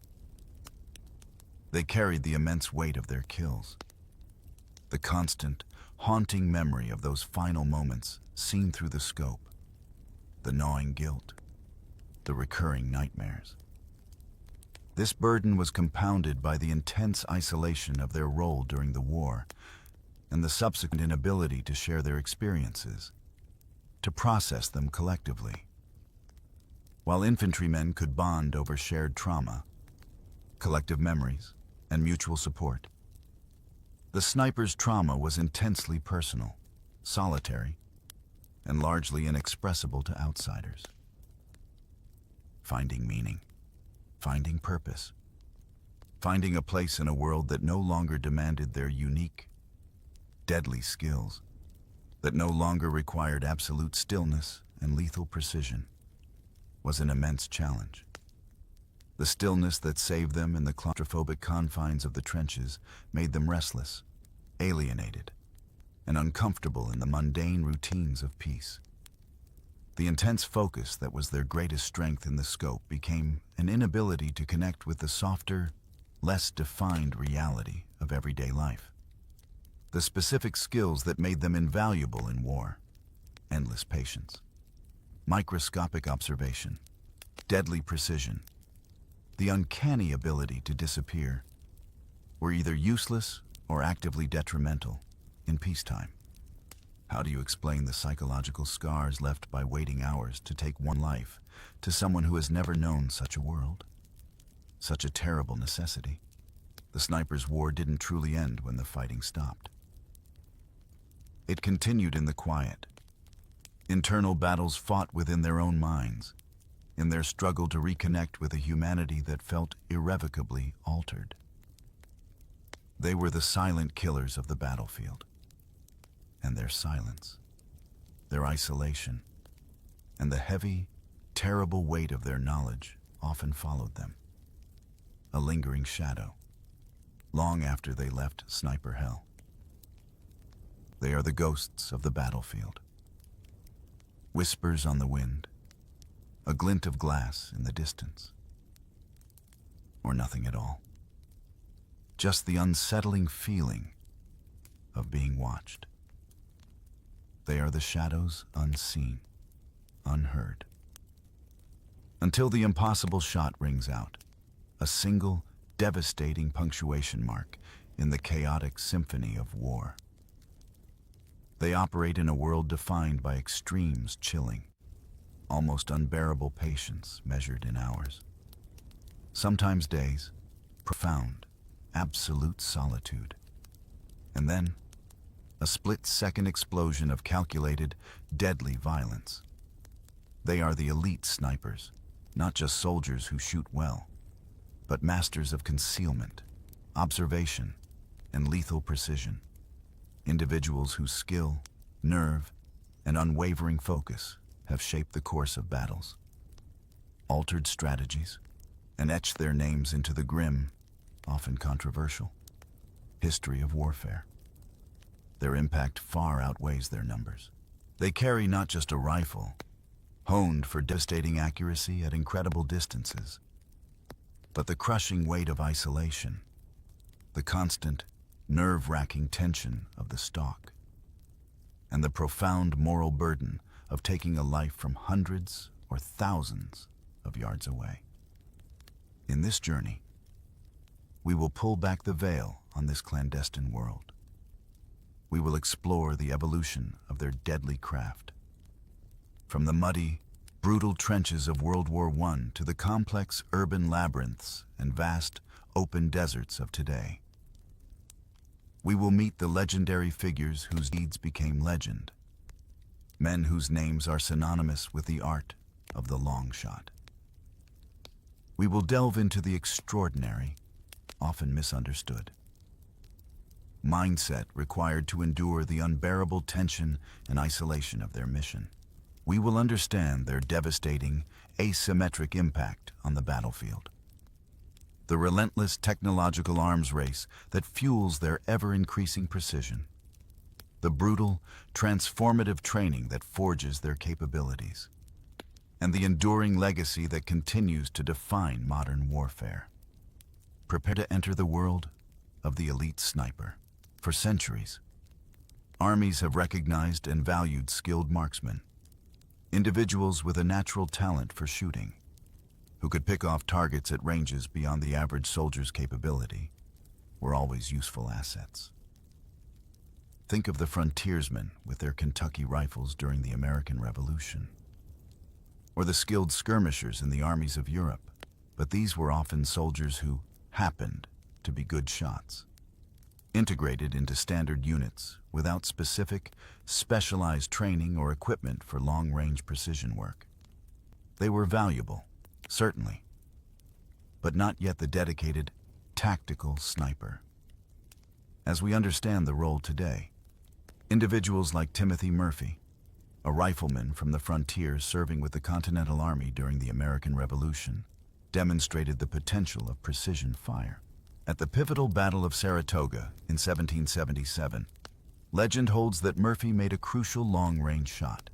Speaker 1: They carried the immense weight of their kills, the constant, haunting memory of those final moments seen through the scope, the gnawing guilt, the recurring nightmares. This burden was compounded by the intense isolation of their role during the war and the subsequent inability to share their experiences, to process them collectively. While infantrymen could bond over shared trauma, collective memories, and mutual support, the sniper's trauma was intensely personal, solitary, and largely inexpressible to outsiders. Finding meaning, finding purpose, finding a place in a world that no longer demanded their unique, deadly skills, that no longer required absolute stillness and lethal precision, was an immense challenge. The stillness that saved them in the claustrophobic confines of the trenches made them restless, alienated, and uncomfortable in the mundane routines of peace. The intense focus that was their greatest strength in the scope became an inability to connect with the softer, less defined reality of everyday life. The specific skills that made them invaluable in war, endless patience, microscopic observation, deadly precision, the uncanny ability to disappear, were either useless or actively detrimental in peacetime. How do you explain the psychological scars left by waiting hours to take one life to someone who has never known such a world? Such a terrible necessity. The sniper's war didn't truly end when the fighting stopped. It continued in the quiet. Internal battles fought within their own minds, in their struggle to reconnect with a humanity that felt irrevocably altered. They were the silent killers of the battlefield. And their silence, their isolation, and the heavy, terrible weight of their knowledge often followed them. A lingering shadow, long after they left sniper hell. They are the ghosts of the battlefield. Whispers on the wind, a glint of glass in the distance. Or nothing at all. Just the unsettling feeling of being watched. They are the shadows unseen, unheard. Until the impossible shot rings out, a single, devastating punctuation mark in the chaotic symphony of war. They operate in a world defined by extremes chilling, almost unbearable patience measured in hours. Sometimes days, profound, absolute solitude. And then, a split-second explosion of calculated, deadly violence. They are the elite snipers, not just soldiers who shoot well, but masters of concealment, observation, and lethal precision. Individuals whose skill, nerve, and unwavering focus have shaped the course of battles, altered strategies, and etched their names into the grim, often controversial, history of warfare. Their impact far outweighs their numbers. They carry not just a rifle, honed for devastating accuracy at incredible distances, but the crushing weight of isolation, the constant, nerve-wracking tension of the stalk, and the profound moral burden of taking a life from hundreds or thousands of yards away. In this journey, we will pull back the veil on this clandestine world. We will explore the evolution of their deadly craft. From the muddy, brutal trenches of World War I to the complex urban labyrinths and vast, open deserts of today, we will meet the legendary figures whose deeds became legend, men whose names are synonymous with the art of the long shot. We will delve into the extraordinary, often misunderstood, mindset required to endure the unbearable tension and isolation of their mission. We will understand their devastating, asymmetric impact on the battlefield, the relentless technological arms race that fuels their ever-increasing precision, the brutal, transformative training that forges their capabilities, and the enduring legacy that continues to define modern warfare. Prepare to enter the world of the elite sniper. For centuries, armies have recognized and valued skilled marksmen, individuals with a natural talent for shooting, who could pick off targets at ranges beyond the average soldier's capability, were always useful assets. Think of the frontiersmen with their Kentucky rifles during the American Revolution, or the skilled skirmishers in the armies of Europe, but these were often soldiers who happened to be good shots, integrated into standard units without specific, specialized training or equipment for long-range precision work. They were valuable, certainly, but not yet the dedicated, tactical sniper. As we understand the role today, individuals like Timothy Murphy, a rifleman from the frontiers serving with the Continental Army during the American Revolution, demonstrated the potential of precision fire. At the pivotal Battle of Saratoga in 1777, legend holds that Murphy made a crucial long-range shot,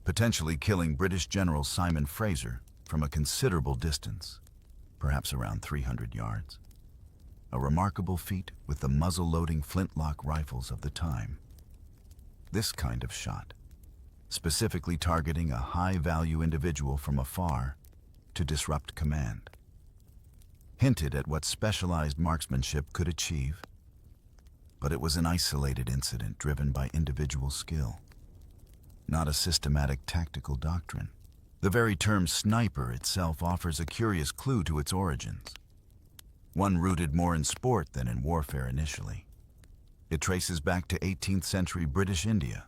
Speaker 1: potentially killing British General Simon Fraser from a considerable distance, perhaps around 300 yards. A remarkable feat with the muzzle-loading flintlock rifles of the time. This kind of shot, specifically targeting a high-value individual from afar to disrupt command, hinted at what specialized marksmanship could achieve, but it was an isolated incident driven by individual skill, not a systematic tactical doctrine. The very term sniper itself offers a curious clue to its origins, one rooted more in sport than in warfare initially. It traces back to 18th century British India.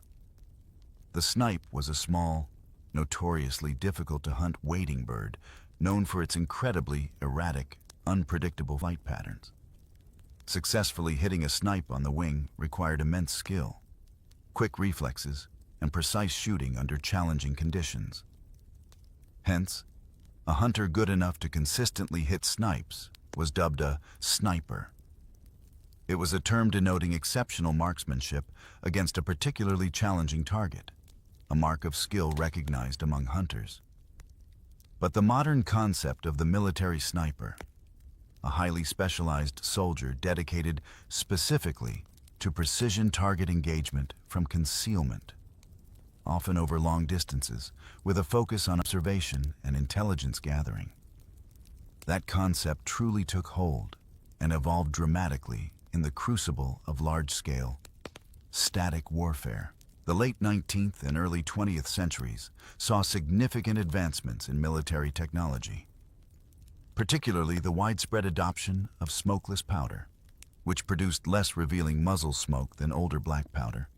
Speaker 1: The snipe was a small, notoriously difficult to hunt wading bird, known for its incredibly erratic, unpredictable flight patterns. Successfully hitting a snipe on the wing required immense skill, quick reflexes, and precise shooting under challenging conditions. Hence, a hunter good enough to consistently hit snipes was dubbed a sniper. It was a term denoting exceptional marksmanship against a particularly challenging target, a mark of skill recognized among hunters. But the modern concept of the military sniper, a highly specialized soldier dedicated specifically to precision target engagement from concealment, often over long distances, with a focus on observation and intelligence gathering. That concept truly took hold and evolved dramatically in the crucible of large-scale, static warfare. The late 19th and early 20th centuries saw significant advancements in military technology, particularly the widespread adoption of smokeless powder, which produced less revealing muzzle smoke than older black powder,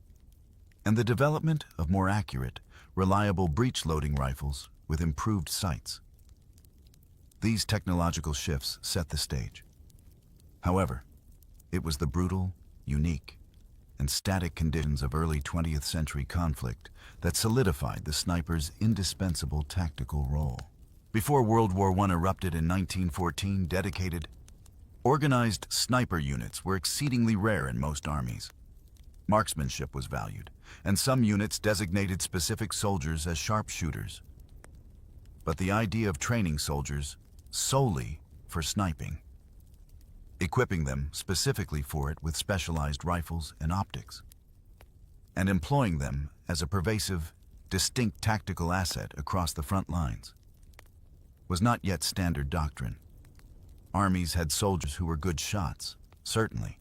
Speaker 1: and the development of more accurate, reliable breech-loading rifles with improved sights. These technological shifts set the stage. However, it was the brutal, unique, and static conditions of early 20th century conflict that solidified the sniper's indispensable tactical role. Before World War I erupted in 1914, dedicated, organized sniper units were exceedingly rare in most armies. Marksmanship was valued, and some units designated specific soldiers as sharpshooters. But the idea of training soldiers solely for sniping, equipping them specifically for it with specialized rifles and optics, and employing them as a pervasive, distinct tactical asset across the front lines, was not yet standard doctrine. Armies had soldiers who were good shots, certainly,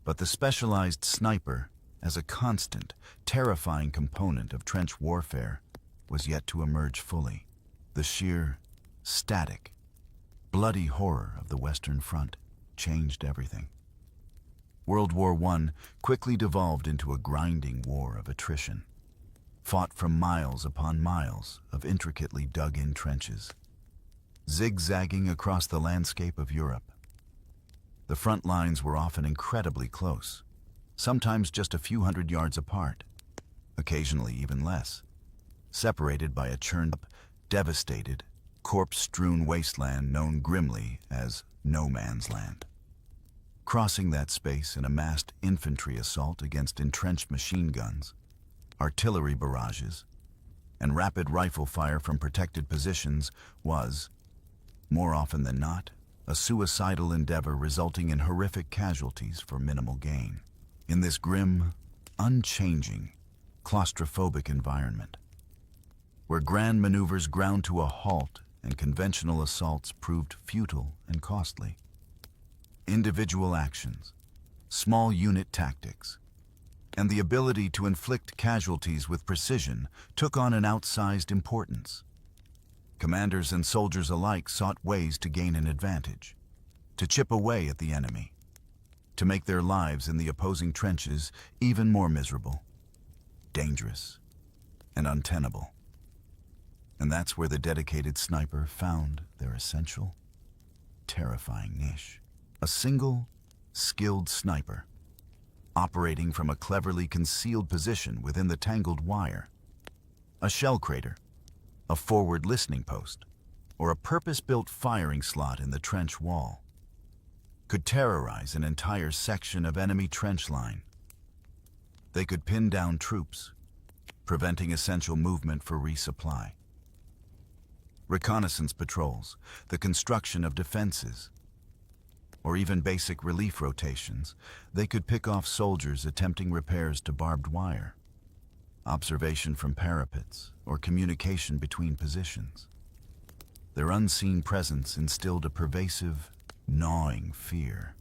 Speaker 1: but the specialized sniper as a constant, terrifying component of trench warfare was yet to emerge fully. The sheer, static, bloody horror of the Western Front changed everything. World War I quickly devolved into a grinding war of attrition, fought from miles upon miles of intricately dug-in trenches, zigzagging across the landscape of Europe. The front lines were often incredibly close, sometimes just a few hundred yards apart, occasionally even less, separated by a churned-up, devastated, corpse-strewn wasteland known grimly as No Man's Land. Crossing that space in a massed infantry assault against entrenched machine guns, artillery barrages, and rapid rifle fire from protected positions was, more often than not, a suicidal endeavor resulting in horrific casualties for minimal gain. In this grim, unchanging, claustrophobic environment, where grand maneuvers ground to a halt and conventional assaults proved futile and costly, individual actions, small unit tactics, and the ability to inflict casualties with precision took on an outsized importance. Commanders and soldiers alike sought ways to gain an advantage, to chip away at the enemy, to make their lives in the opposing trenches even more miserable, dangerous, and untenable. And that's where the dedicated sniper found their essential, terrifying niche. A single, skilled sniper, operating from a cleverly concealed position within the tangled wire, a shell crater, a forward listening post, or a purpose-built firing slot in the trench wall, could terrorize an entire section of enemy trench line. They could pin down troops, preventing essential movement for resupply. Reconnaissance patrols, the construction of defenses, or even basic relief rotations, they could pick off soldiers attempting repairs to barbed wire, observation from parapets, or communication between positions. Their unseen presence instilled a pervasive, gnawing fear,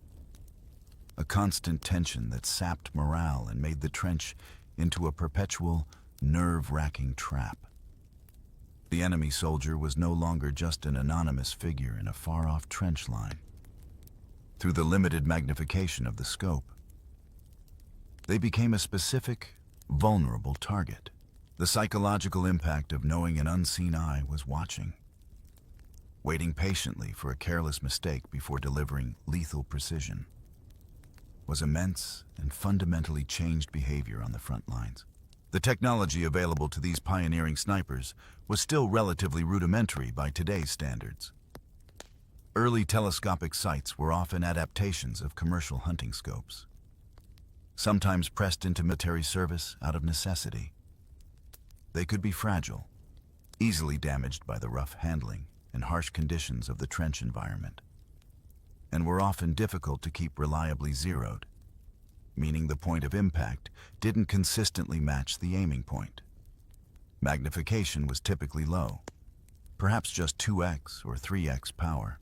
Speaker 1: a constant tension that sapped morale and made the trench into a perpetual, nerve-wracking trap. The enemy soldier was no longer just an anonymous figure in a far-off trench line. Through the limited magnification of the scope, they became a specific, vulnerable target. The psychological impact of knowing an unseen eye was watching, waiting patiently for a careless mistake before delivering lethal precision, was immense and fundamentally changed behavior on the front lines. The technology available to these pioneering snipers was still relatively rudimentary by today's standards. Early telescopic sights were often adaptations of commercial hunting scopes, sometimes pressed into military service out of necessity. They could be fragile, easily damaged by the rough handling and harsh conditions of the trench environment, and were often difficult to keep reliably zeroed, meaning the point of impact didn't consistently match the aiming point. Magnification was typically low, perhaps just 2x or 3x power,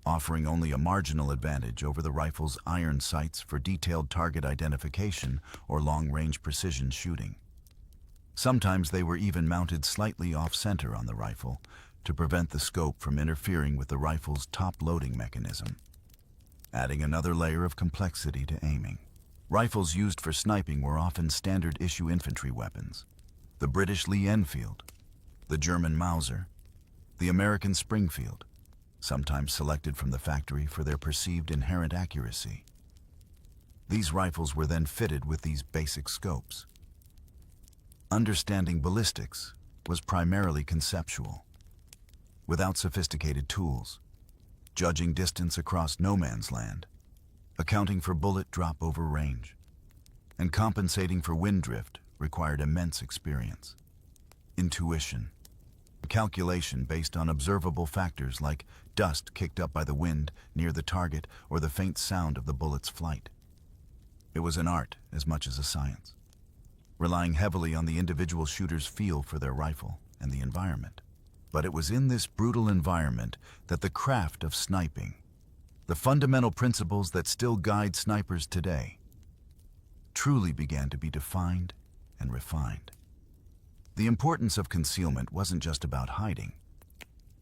Speaker 1: offering only a marginal advantage over the rifle's iron sights for detailed target identification or long-range precision shooting. Sometimes they were even mounted slightly off-center on the rifle to prevent the scope from interfering with the rifle's top loading mechanism. adding another layer of complexity to aiming. Rifles used for sniping were often standard-issue infantry weapons. The British Lee Enfield, the German Mauser, the American Springfield, sometimes selected from the factory for their perceived inherent accuracy. These rifles were then fitted with these basic scopes. Understanding ballistics was primarily conceptual. Without sophisticated tools, judging distance across no man's land, accounting for bullet drop over range, and compensating for wind drift required immense experience. Intuition, calculation based on observable factors like dust kicked up by the wind near the target or the faint sound of the bullet's flight. It was an art as much as a science, relying heavily on the individual shooter's feel for their rifle and the environment. But it was in this brutal environment that the craft of sniping, the fundamental principles that still guide snipers today, truly began to be defined and refined. The importance of concealment wasn't just about hiding.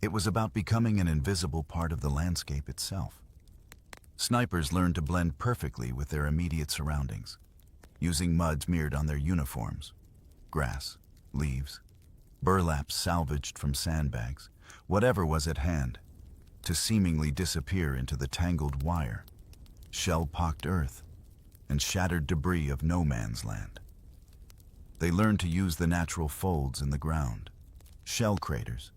Speaker 1: It was about becoming an invisible part of the landscape itself. Snipers learned to blend perfectly with their immediate surroundings, using mud smeared on their uniforms, grass, leaves, burlap salvaged from sandbags, whatever was at hand, to seemingly disappear into the tangled wire, shell-pocked earth, and shattered debris of no man's land. They learned to use the natural folds in the ground, shell craters,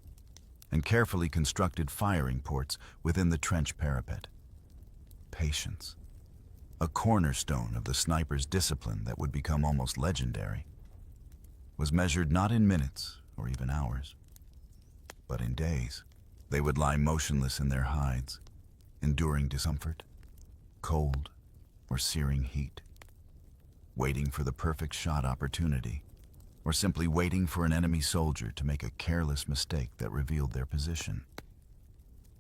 Speaker 1: and carefully constructed firing ports within the trench parapet. Patience, a cornerstone of the sniper's discipline that would become almost legendary, was measured not in minutes or even hours, but in days. They would lie motionless in their hides, enduring discomfort, cold, or searing heat, waiting for the perfect shot opportunity, or simply waiting for an enemy soldier to make a careless mistake that revealed their position,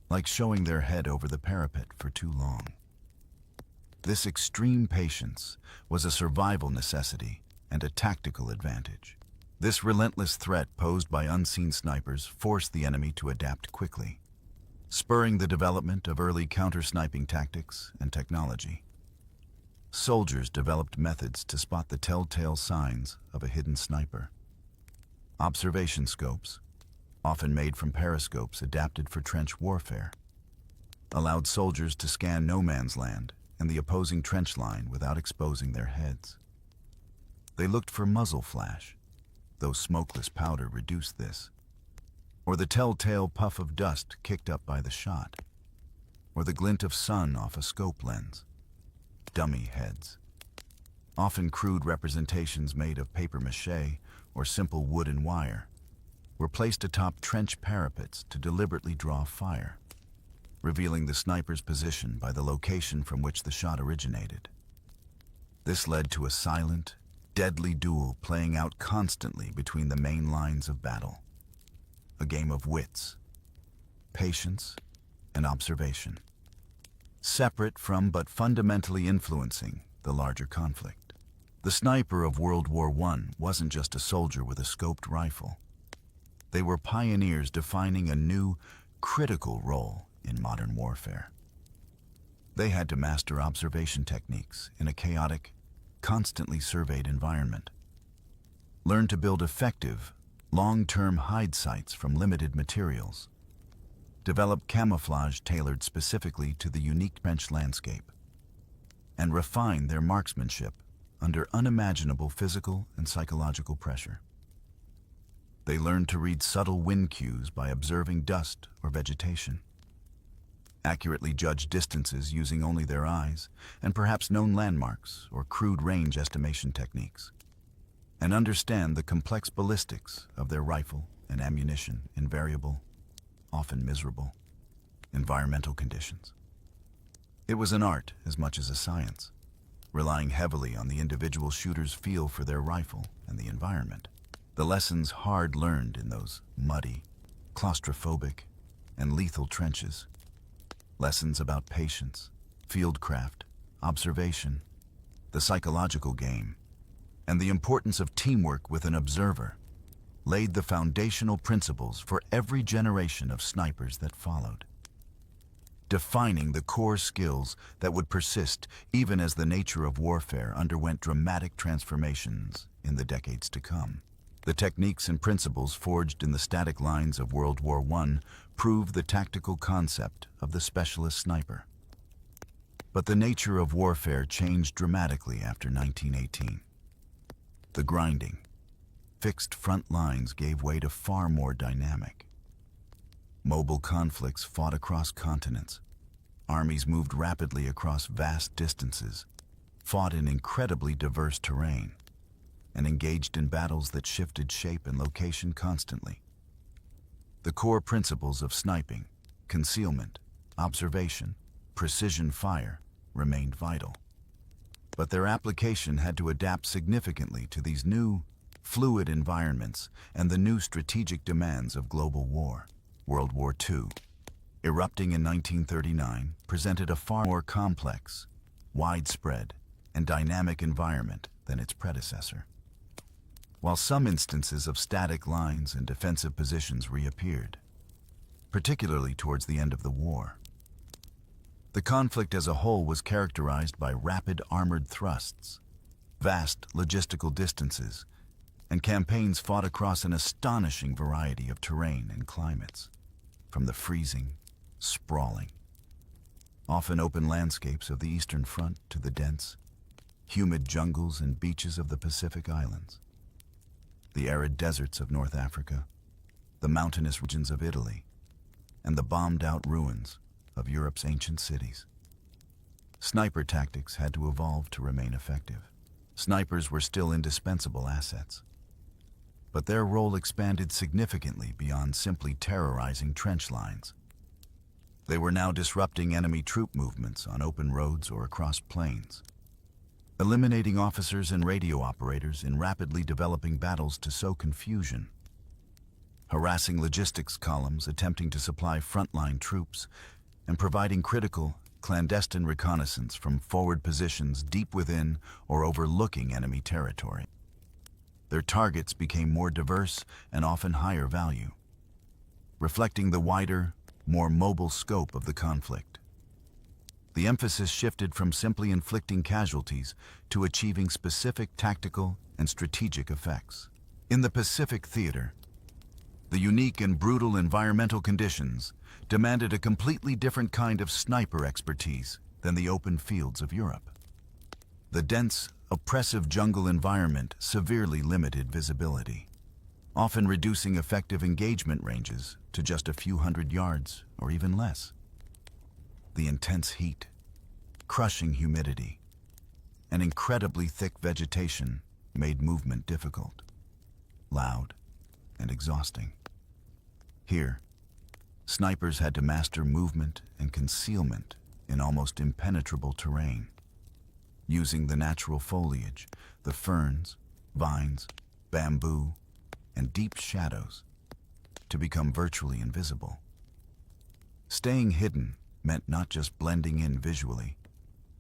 Speaker 1: like showing their head over the parapet for too long. This extreme patience was a survival necessity and a tactical advantage. This relentless threat posed by unseen snipers forced the enemy to adapt quickly, spurring the development of early counter-sniping tactics and technology. Soldiers developed methods to spot the telltale signs of a hidden sniper. Observation scopes, often made from periscopes adapted for trench warfare, allowed soldiers to scan no man's land and the opposing trench line without exposing their heads. They looked for muzzle flash, though smokeless powder reduced this, or the telltale puff of dust kicked up by the shot, or the glint of sun off a scope lens. Dummy heads, often crude representations made of papier-mâché or simple wood and wire, were placed atop trench parapets to deliberately draw fire, revealing the sniper's position by the location from which the shot originated. This led to a silent, deadly duel playing out constantly between the main lines of battle. A game of wits, patience, and observation, separate from but fundamentally influencing the larger conflict. The sniper of World War I wasn't just a soldier with a scoped rifle. They were pioneers defining a new, critical role in modern warfare. They had to master observation techniques in a chaotic, constantly surveyed environment, learn to build effective, long-term hide sites from limited materials, develop camouflage tailored specifically to the unique trench landscape, and refine their marksmanship under unimaginable physical and psychological pressure. They learned to read subtle wind cues by observing dust or vegetation, accurately judge distances using only their eyes and perhaps known landmarks or crude range estimation techniques, and understand the complex ballistics of their rifle and ammunition in variable, often miserable, environmental conditions. It was an art as much as a science, relying heavily on the individual shooter's feel for their rifle and the environment. The lessons hard learned in those muddy, claustrophobic, and lethal trenches. Lessons about patience, fieldcraft, observation, the psychological game, and the importance of teamwork with an observer, laid the foundational principles for every generation of snipers that followed. defining the core skills that would persist even as the nature of warfare underwent dramatic transformations in the decades to come. The techniques and principles forged in the static lines of World War I prove the tactical concept of the specialist sniper. But the nature of warfare changed dramatically after 1918. The grinding, fixed front lines gave way to far more dynamic. Mobile conflicts fought across continents. Armies moved rapidly across vast distances, fought in incredibly diverse terrain, and engaged in battles that shifted shape and location constantly. The core principles of sniping, concealment, observation, precision fire remained vital. But their application had to adapt significantly to these new, fluid environments and the new strategic demands of global war. World War II, erupting in 1939, presented a far more complex, widespread, and dynamic environment than its predecessor. While some instances of static lines and defensive positions reappeared, particularly towards the end of the war, the conflict as a whole was characterized by rapid armored thrusts, vast logistical distances, and campaigns fought across an astonishing variety of terrain and climates, from the freezing, sprawling, often open landscapes of the Eastern Front to the dense, humid jungles and beaches of the Pacific Islands, the arid deserts of North Africa, the mountainous regions of Italy, and the bombed-out ruins of Europe's ancient cities. Sniper tactics had to evolve to remain effective. Snipers were still indispensable assets, but their role expanded significantly beyond simply terrorizing trench lines. They were now disrupting enemy troop movements on open roads or across plains, eliminating officers and radio operators in rapidly developing battles to sow confusion, harassing logistics columns attempting to supply frontline troops, and providing critical, clandestine reconnaissance from forward positions deep within or overlooking enemy territory. Their targets became more diverse and often higher value, reflecting the wider, more mobile scope of the conflict. The emphasis shifted from simply inflicting casualties to achieving specific tactical and strategic effects. In the Pacific theater, the unique and brutal environmental conditions demanded a completely different kind of sniper expertise than the open fields of Europe. The dense, oppressive jungle environment severely limited visibility, often reducing effective engagement ranges to just a few hundred yards or even less. The intense heat, crushing humidity, and incredibly thick vegetation made movement difficult, loud, and exhausting. Here, snipers had to master movement and concealment in almost impenetrable terrain, using the natural foliage, the ferns, vines, bamboo, and deep shadows to become virtually invisible. Staying hidden meant not just blending in visually,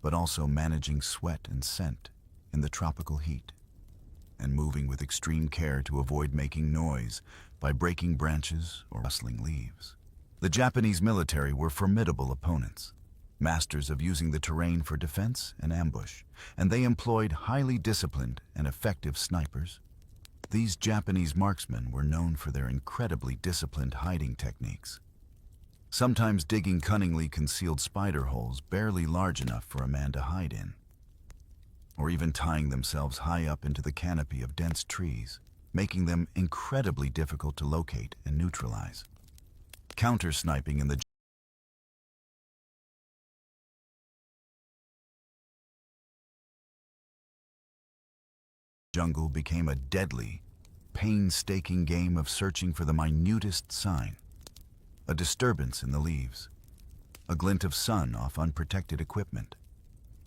Speaker 1: but also managing sweat and scent in the tropical heat, and moving with extreme care to avoid making noise by breaking branches or rustling leaves. The Japanese military were formidable opponents, masters of using the terrain for defense and ambush, and they employed highly disciplined and effective snipers. These Japanese marksmen were known for their incredibly disciplined hiding techniques, sometimes digging cunningly concealed spider holes barely large enough for a man to hide in, or even tying themselves high up into the canopy of dense trees, making them incredibly difficult to locate and neutralize. Counter-sniping in the jungle became a deadly, painstaking game of searching for the minutest sign. A disturbance in the leaves, a glint of sun off unprotected equipment,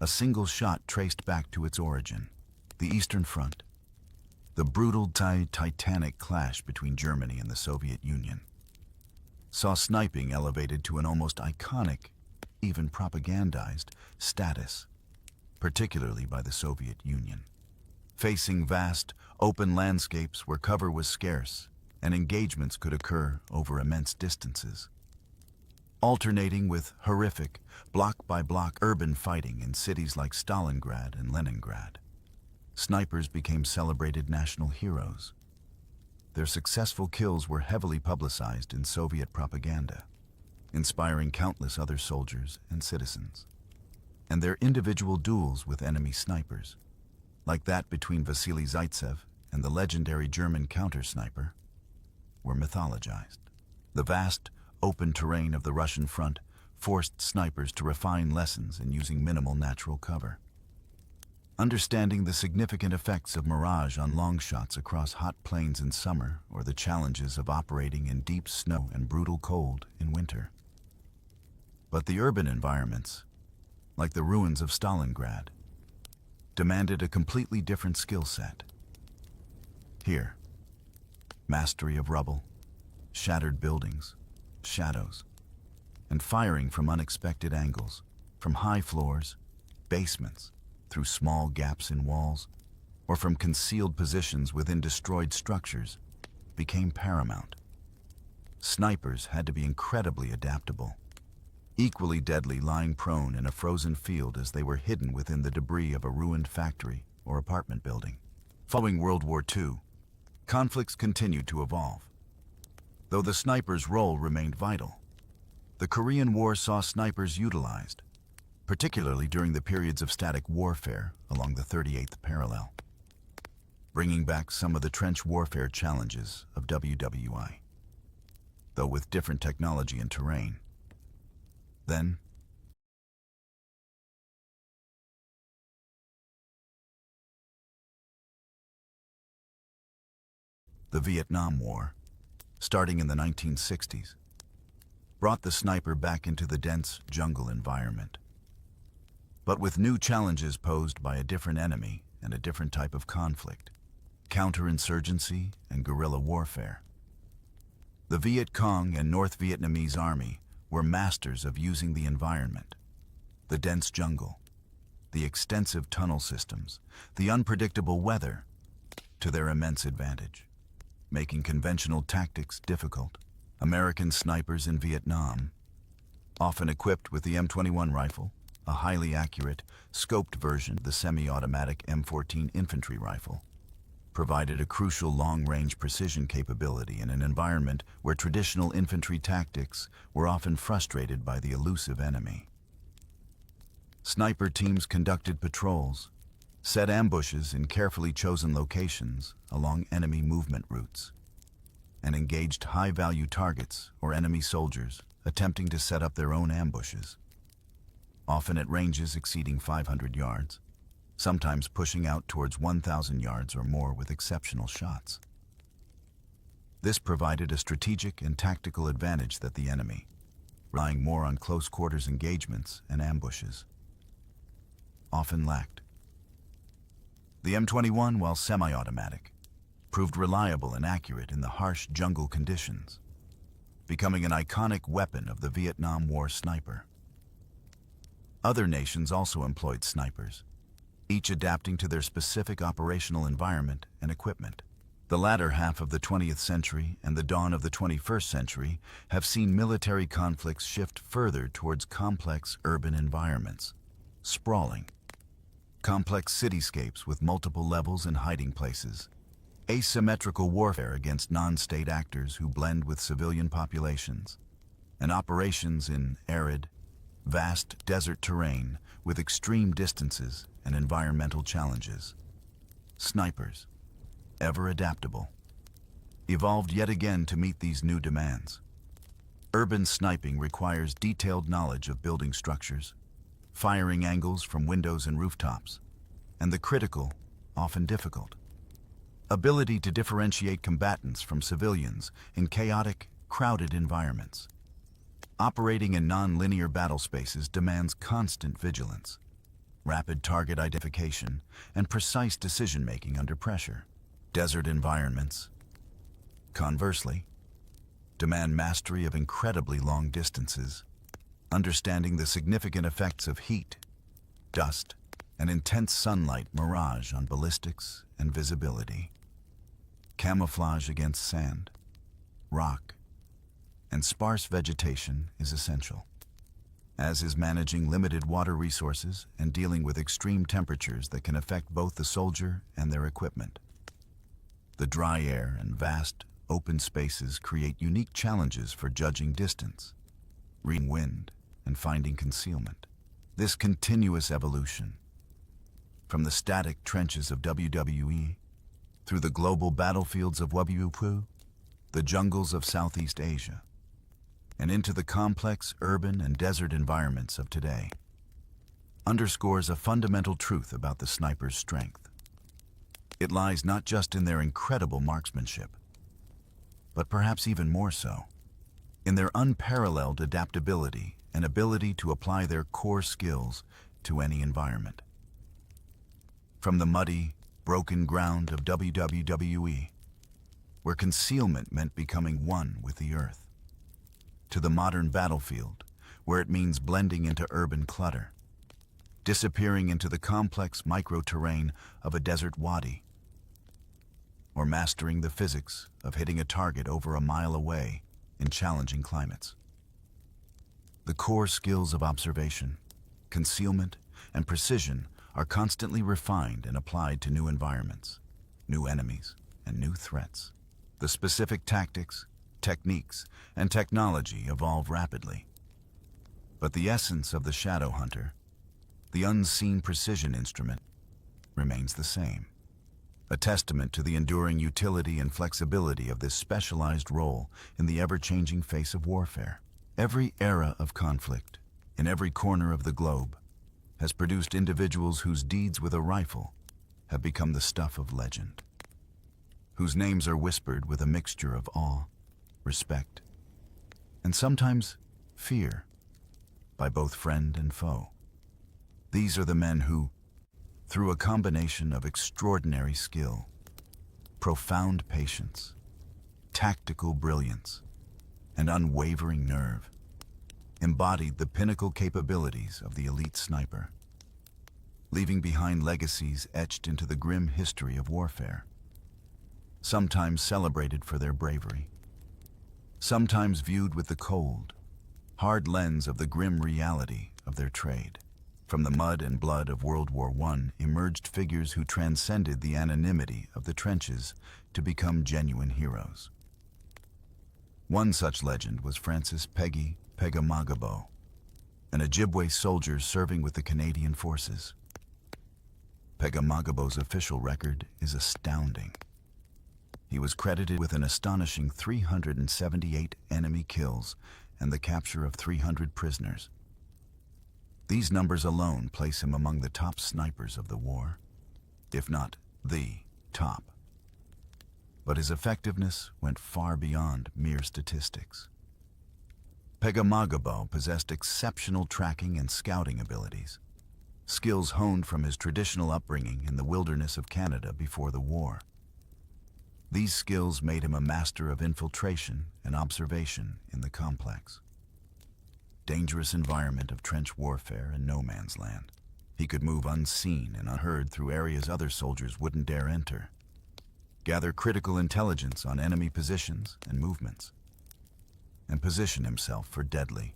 Speaker 1: a single shot traced back to its origin, the Eastern Front, the brutal titanic clash between Germany and the Soviet Union, saw sniping elevated to an almost iconic, even propagandized, status, particularly by the Soviet Union. Facing vast, open landscapes where cover was scarce and engagements could occur over immense distances, alternating with horrific, block-by-block urban fighting in cities like Stalingrad and Leningrad. Snipers became celebrated national heroes. Their successful kills were heavily publicized in Soviet propaganda, inspiring countless other soldiers and citizens. And their individual duels with enemy snipers, like that between Vasily Zaitsev and the legendary German counter-sniper, were mythologized. The vast, open terrain of the Russian front forced snipers to refine lessons in using minimal natural cover. Understanding the significant effects of mirage on long shots across hot plains in summer, or the challenges of operating in deep snow and brutal cold in winter. But the urban environments, like the ruins of Stalingrad, demanded a completely different skill set. Here, mastery of rubble, shattered buildings, shadows, and firing from unexpected angles, from high floors, basements, through small gaps in walls, or from concealed positions within destroyed structures, became paramount. Snipers had to be incredibly adaptable, equally deadly lying prone in a frozen field as they were hidden within the debris of a ruined factory or apartment building. Following World War II, conflicts continued to evolve. Though the sniper's role remained vital, the Korean War saw snipers utilized, particularly during the periods of static warfare along the 38th parallel, bringing back some of the trench warfare challenges of WWI, though with different technology and terrain. Then, the Vietnam War, starting in the 1960s, brought the sniper back into the dense jungle environment, but with new challenges posed by a different enemy and a different type of conflict: counterinsurgency and guerrilla warfare. The Viet Cong and North Vietnamese Army were masters of using the environment, the dense jungle, the extensive tunnel systems, the unpredictable weather, to their immense advantage, making conventional tactics difficult. American snipers in Vietnam, often equipped with the M21 rifle, a highly accurate, scoped version of the semi-automatic M14 infantry rifle, provided a crucial long-range precision capability in an environment where traditional infantry tactics were often frustrated by the elusive enemy. Sniper teams conducted patrols, set ambushes in carefully chosen locations along enemy movement routes, and engaged high-value targets or enemy soldiers attempting to set up their own ambushes, often at ranges exceeding 500 yards, sometimes pushing out towards 1,000 yards or more with exceptional shots. This provided a strategic and tactical advantage that the enemy, relying more on close-quarters engagements and ambushes, often lacked. The M21, while semi-automatic, proved reliable and accurate in the harsh jungle conditions, becoming an iconic weapon of the Vietnam War sniper. Other nations also employed snipers, each adapting to their specific operational environment and equipment. The latter half of the 20th century and the dawn of the 21st century have seen military conflicts shift further towards complex urban environments, sprawling, complex cityscapes with multiple levels and hiding places, asymmetrical warfare against non-state actors who blend with civilian populations, and operations in arid, vast desert terrain with extreme distances and environmental challenges. Snipers, ever adaptable, evolved yet again to meet these new demands. Urban sniping requires detailed knowledge of building structures, firing angles from windows and rooftops, and the critical, often difficult, ability to differentiate combatants from civilians in chaotic, crowded environments. Operating in non-linear battle spaces demands constant vigilance, rapid target identification, and precise decision-making under pressure. Desert environments, conversely, demand mastery of incredibly long distances, understanding the significant effects of heat, dust, and intense sunlight mirage on ballistics and visibility. Camouflage against sand, rock, and sparse vegetation is essential, as is managing limited water resources and dealing with extreme temperatures that can affect both the soldier and their equipment. The dry air and vast, open spaces create unique challenges for judging distance, reading wind, and finding concealment. This continuous evolution, from the static trenches of WWI, through the global battlefields of WWI, the jungles of Southeast Asia, and into the complex urban and desert environments of today, underscores a fundamental truth about the sniper's strength. It lies not just in their incredible marksmanship, but perhaps even more so, in their unparalleled adaptability and ability to apply their core skills to any environment. From the muddy, broken ground of WWI, where concealment meant becoming one with the earth, to the modern battlefield, where it means blending into urban clutter, disappearing into the complex micro-terrain of a desert wadi, or mastering the physics of hitting a target over a mile away in challenging climates. The core skills of observation, concealment, and precision are constantly refined and applied to new environments, new enemies, and new threats. The specific tactics, techniques, and technology evolve rapidly. But the essence of the shadow hunter, the unseen precision instrument, remains the same. A testament to the enduring utility and flexibility of this specialized role in the ever-changing face of warfare. Every era of conflict, in every corner of the globe, has produced individuals whose deeds with a rifle have become the stuff of legend, whose names are whispered with a mixture of awe, respect, and sometimes fear by both friend and foe. These are the men who, through a combination of extraordinary skill, profound patience, tactical brilliance, and unwavering nerve, embodied the pinnacle capabilities of the elite sniper, leaving behind legacies etched into the grim history of warfare, sometimes celebrated for their bravery, sometimes viewed with the cold, hard lens of the grim reality of their trade. From the mud and blood of World War I emerged figures who transcended the anonymity of the trenches to become genuine heroes. One such legend was Francis Pegamagabo, an Ojibwe soldier serving with the Canadian Forces. Pegamagabo's official record is astounding. He was credited with an astonishing 378 enemy kills and the capture of 300 prisoners. These numbers alone place him among the top snipers of the war, if not the top. But his effectiveness went far beyond mere statistics. Pegamagabo possessed exceptional tracking and scouting abilities, skills honed from his traditional upbringing in the wilderness of Canada before the war. These skills made him a master of infiltration and observation in the complex, dangerous environment of trench warfare and no man's land. He could move unseen and unheard through areas other soldiers wouldn't dare enter, gather critical intelligence on enemy positions and movements, and position himself for deadly,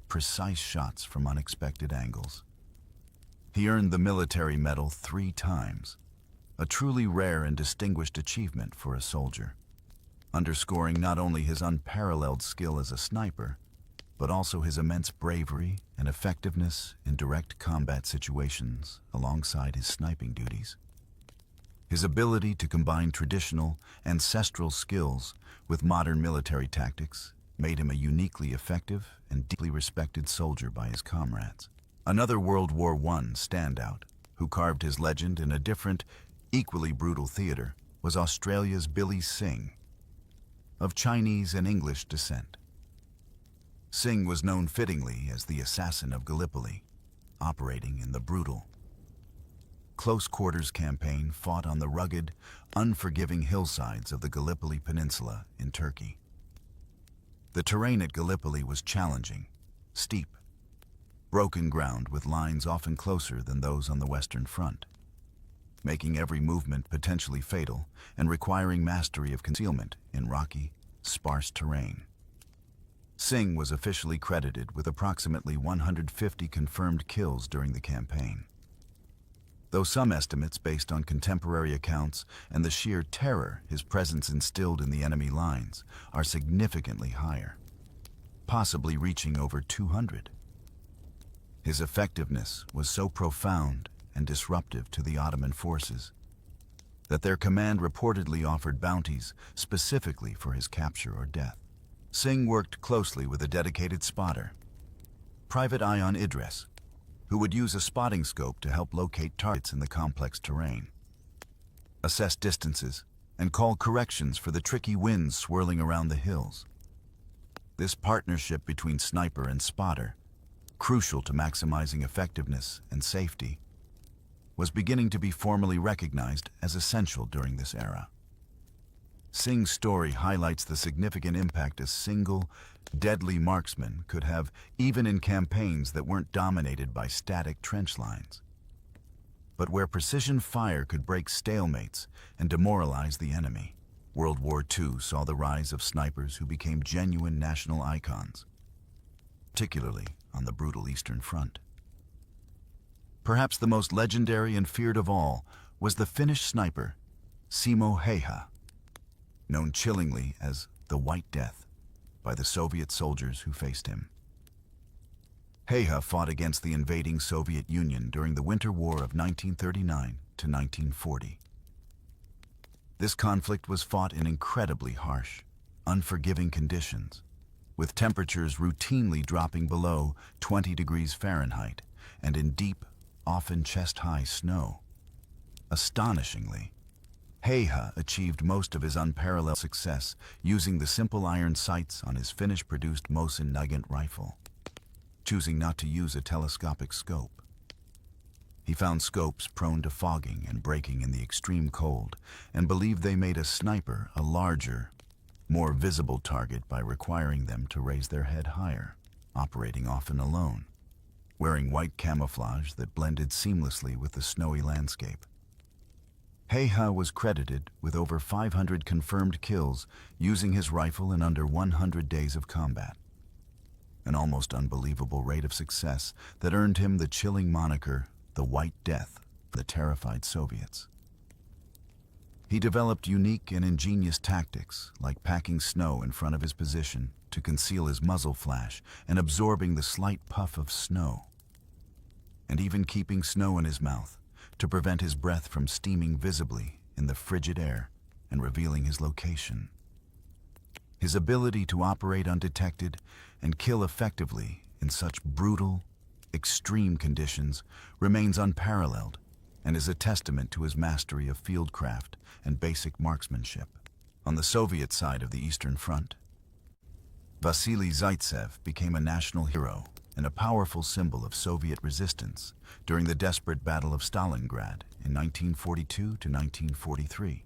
Speaker 1: precise shots from unexpected angles. He earned the military medal 3 times, a truly rare and distinguished achievement for a soldier, underscoring not only his unparalleled skill as a sniper, but also his immense bravery and effectiveness in direct combat situations alongside his sniping duties. His ability to combine traditional, ancestral skills with modern military tactics made him a uniquely effective and deeply respected soldier by his comrades. Another World War I standout, who carved his legend in a different, equally brutal theater, was Australia's Billy Singh, of Chinese and English descent. Singh was known fittingly as the assassin of Gallipoli, operating in the brutal, close-quarters campaign fought on the rugged, unforgiving hillsides of the Gallipoli Peninsula in Turkey. The terrain at Gallipoli was challenging, steep, broken ground with lines often closer than those on the Western Front, making every movement potentially fatal and requiring mastery of concealment in rocky, sparse terrain. Singh was officially credited with approximately 150 confirmed kills during the campaign, though some estimates based on contemporary accounts and the sheer terror his presence instilled in the enemy lines are significantly higher, possibly reaching over 200. His effectiveness was so profound and disruptive to the Ottoman forces that their command reportedly offered bounties specifically for his capture or death. Singh worked closely with a dedicated spotter, Private Ayan Idris, who would use a spotting scope to help locate targets in the complex terrain, assess distances, and call corrections for the tricky winds swirling around the hills. This partnership between sniper and spotter, crucial to maximizing effectiveness and safety, was beginning to be formally recognized as essential during this era. Singh's story highlights the significant impact a single, deadly marksman could have even in campaigns that weren't dominated by static trench lines, but where precision fire could break stalemates and demoralize the enemy. World War II saw the rise of snipers who became genuine national icons, particularly on the brutal Eastern Front. Perhaps the most legendary and feared of all was the Finnish sniper, Simo Häyhä, known chillingly as the White Death by the Soviet soldiers who faced him. Häyhä fought against the invading Soviet Union during the Winter War of 1939 to 1940. This conflict was fought in incredibly harsh, unforgiving conditions, with temperatures routinely dropping below 20 degrees Fahrenheit and in deep, often chest-high snow. Astonishingly, Häyhä achieved most of his unparalleled success using the simple iron sights on his Finnish-produced Mosin Nugent rifle, choosing not to use a telescopic scope. He found scopes prone to fogging and breaking in the extreme cold, and believed they made a sniper a larger, more visible target by requiring them to raise their head higher, operating often alone, wearing white camouflage that blended seamlessly with the snowy landscape. Häyhä was credited with over 500 confirmed kills using his rifle in under 100 days of combat, an almost unbelievable rate of success that earned him the chilling moniker, the White Death, for the terrified Soviets. He developed unique and ingenious tactics, like packing snow in front of his position to conceal his muzzle flash and absorbing the slight puff of snow, and even keeping snow in his mouth to prevent his breath from steaming visibly in the frigid air and revealing his location. His ability to operate undetected and kill effectively in such brutal, extreme conditions remains unparalleled and is a testament to his mastery of fieldcraft and basic marksmanship. On the Soviet side of the Eastern Front, Vasily Zaitsev became a national hero and a powerful symbol of Soviet resistance during the desperate Battle of Stalingrad in 1942 to 1943.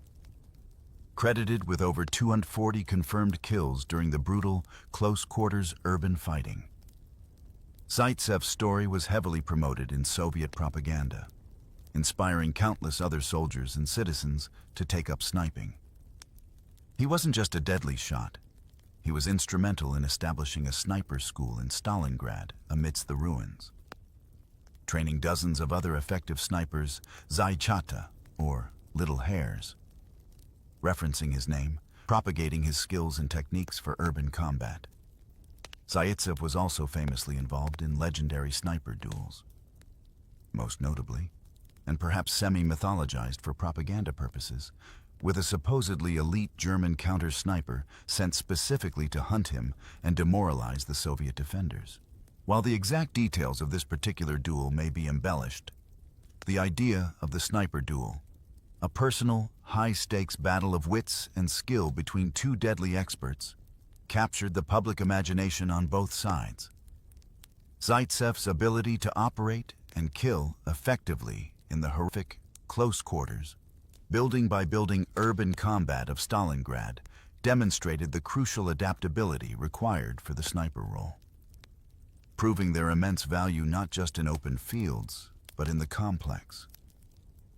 Speaker 1: Credited with over 240 confirmed kills during the brutal, close-quarters urban fighting, Zaitsev's story was heavily promoted in Soviet propaganda, inspiring countless other soldiers and citizens to take up sniping. He wasn't just a deadly shot. He was instrumental in establishing a sniper school in Stalingrad amidst the ruins, training dozens of other effective snipers, Zaychata, or Little Hares, referencing his name, propagating his skills and techniques for urban combat. Zaitsev was also famously involved in legendary sniper duels, most notably, and perhaps semi-mythologized for propaganda purposes, with a supposedly elite German counter-sniper sent specifically to hunt him and demoralize the Soviet defenders. While the exact details of this particular duel may be embellished, the idea of the sniper duel, a personal, high-stakes battle of wits and skill between two deadly experts, captured the public imagination on both sides. Zaitsev's ability to operate and kill effectively in the horrific, close quarters, building by building urban combat of Stalingrad, demonstrated the crucial adaptability required for the sniper role, proving their immense value not just in open fields, but in the complex,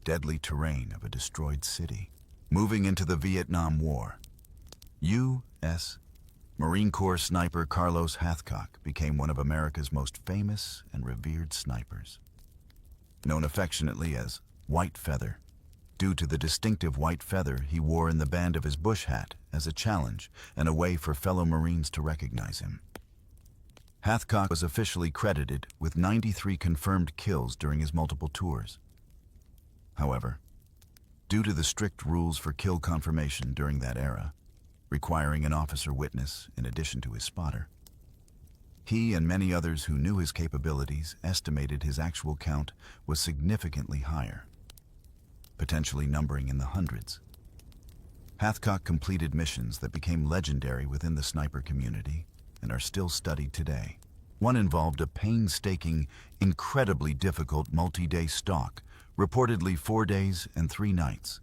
Speaker 1: deadly terrain of a destroyed city. Moving into the Vietnam War, U.S. Marine Corps sniper Carlos Hathcock became one of America's most famous and revered snipers. Known affectionately as White Feather, due to the distinctive white feather he wore in the band of his bush hat as a challenge and a way for fellow Marines to recognize him. Hathcock was officially credited with 93 confirmed kills during his multiple tours. However, due to the strict rules for kill confirmation during that era, requiring an officer witness in addition to his spotter, he and many others who knew his capabilities estimated his actual count was significantly higher, potentially numbering in the hundreds. Hathcock completed missions that became legendary within the sniper community and are still studied today. One involved a painstaking, incredibly difficult multi-day stalk, reportedly 4 days and 3 nights,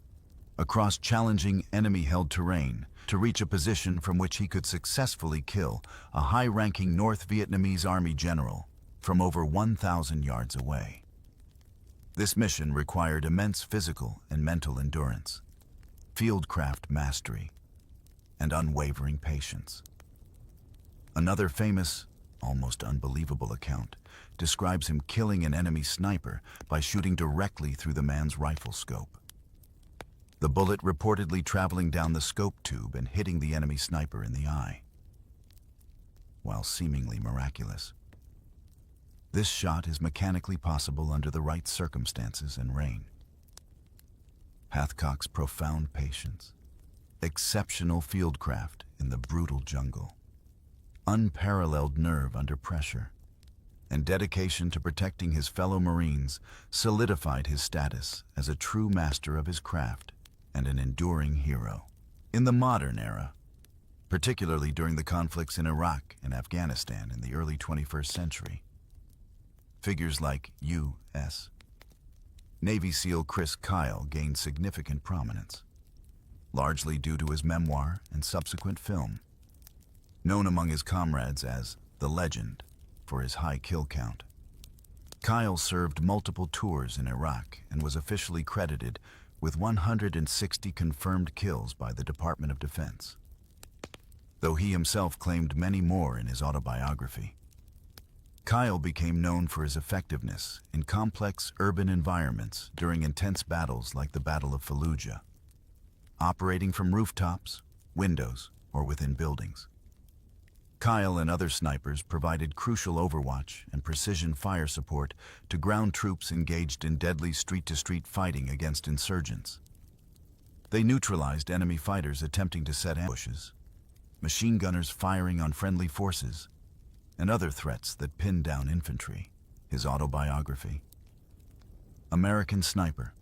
Speaker 1: across challenging enemy-held terrain to reach a position from which he could successfully kill a high-ranking North Vietnamese army general from over 1,000 yards away. This mission required immense physical and mental endurance, fieldcraft mastery, and unwavering patience. Another famous, almost unbelievable account describes him killing an enemy sniper by shooting directly through the man's rifle scope. The bullet reportedly traveling down the scope tube and hitting the enemy sniper in the eye. While seemingly miraculous, this shot is mechanically possible under the right circumstances and rain. Hathcock's profound patience, exceptional fieldcraft in the brutal jungle, unparalleled nerve under pressure, and dedication to protecting his fellow Marines solidified his status as a true master of his craft and an enduring hero. In the modern era, particularly during the conflicts in Iraq and Afghanistan in the early 21st century, figures like U.S. Navy SEAL Chris Kyle gained significant prominence, largely due to his memoir and subsequent film. Known among his comrades as the Legend for his high kill count, Kyle served multiple tours in Iraq and was officially credited with 160 confirmed kills by the Department of Defense, though he himself claimed many more in his autobiography. Kyle became known for his effectiveness in complex urban environments during intense battles like the Battle of Fallujah, operating from rooftops, windows, or within buildings. Kyle and other snipers provided crucial overwatch and precision fire support to ground troops engaged in deadly street-to-street fighting against insurgents. They neutralized enemy fighters attempting to set ambushes, machine gunners firing on friendly forces, and other threats that pinned down infantry. His autobiography, American Sniper,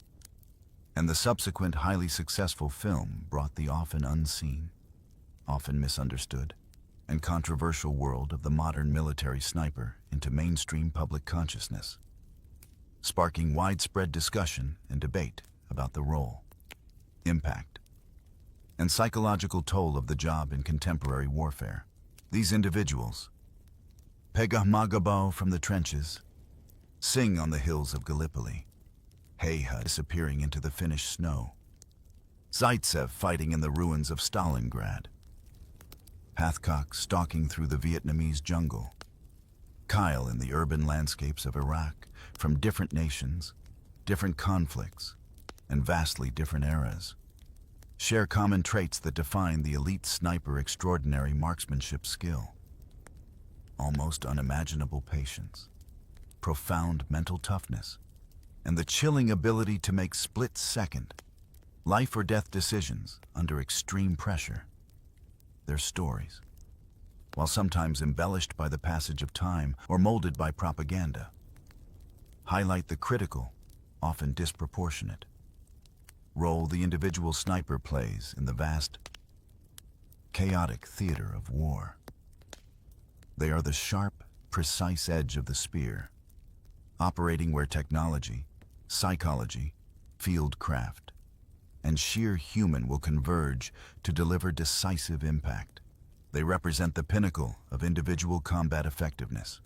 Speaker 1: and the subsequent highly successful film brought the often unseen, often misunderstood, and controversial world of the modern military sniper into mainstream public consciousness, sparking widespread discussion and debate about the role, impact, and psychological toll of the job in contemporary warfare. These individuals, Pegahmagabo from the trenches, sing on the hills of Gallipoli, Heiha disappearing into the Finnish snow, Zaitsev fighting in the ruins of Stalingrad, Hathcock stalking through the Vietnamese jungle, Kyle in the urban landscapes of Iraq, from different nations, different conflicts, and vastly different eras, share common traits that define the elite sniper extraordinary marksmanship skill. Almost unimaginable patience, profound mental toughness, and the chilling ability to make split-second, life-or-death decisions under extreme pressure. Their stories, while sometimes embellished by the passage of time or molded by propaganda, highlight the critical, often disproportionate, role the individual sniper plays in the vast, chaotic theater of war. They are the sharp, precise edge of the spear, operating where technology, psychology, fieldcraft, and sheer human will converge to deliver decisive impact. They represent the pinnacle of individual combat effectiveness,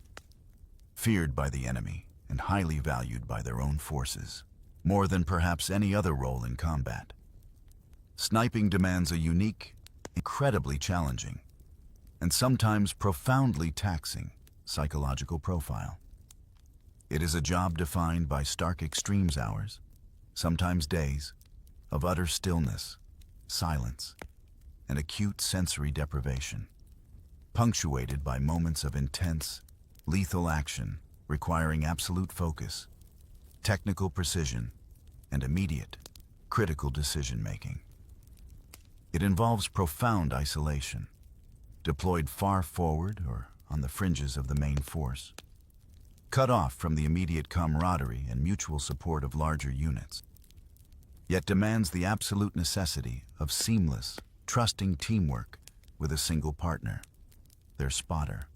Speaker 1: feared by the enemy and highly valued by their own forces, more than perhaps any other role in combat. Sniping demands a unique, incredibly challenging, and sometimes profoundly taxing psychological profile. It is a job defined by stark extremes hours, sometimes days, of utter stillness, silence, and acute sensory deprivation, punctuated by moments of intense, lethal action requiring absolute focus, technical precision, and immediate, critical decision-making. It involves profound isolation, deployed far forward or on the fringes of the main force, cut off from the immediate camaraderie and mutual support of larger units, yet demands the absolute necessity of seamless, trusting teamwork with a single partner, their spotter.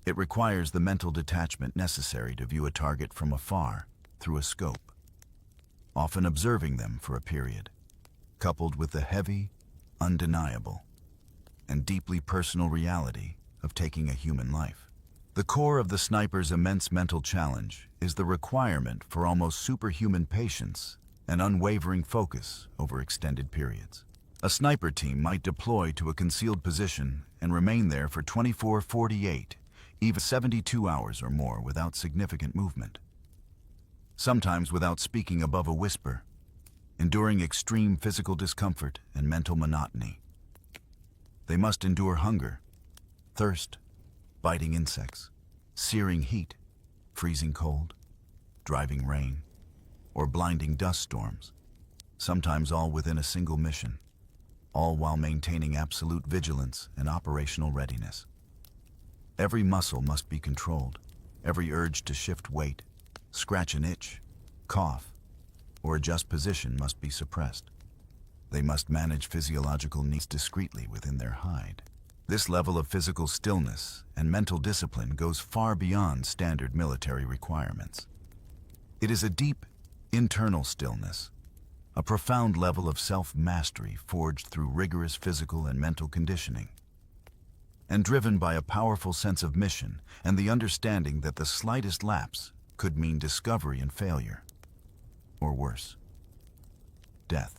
Speaker 1: It requires the mental detachment necessary to view a target from afar through a scope, often observing them for a period, coupled with the heavy, undeniable, and deeply personal reality of taking a human life. The core of the sniper's immense mental challenge is the requirement for almost superhuman patience and unwavering focus over extended periods. A sniper team might deploy to a concealed position and remain there for 24, 48, even 72 hours or more without significant movement, sometimes without speaking above a whisper, enduring extreme physical discomfort and mental monotony. They must endure hunger, thirst, biting insects, searing heat, freezing cold, driving rain, or blinding dust storms, sometimes all within a single mission, all while maintaining absolute vigilance and operational readiness. Every muscle must be controlled, every urge to shift weight, scratch an itch, cough, or adjust position must be suppressed. They must manage physiological needs discreetly within their hide. This level of physical stillness and mental discipline goes far beyond standard military requirements. It is a deep, internal stillness, a profound level of self-mastery forged through rigorous physical and mental conditioning, and driven by a powerful sense of mission and the understanding that the slightest lapse could mean discovery and failure, or worse, death.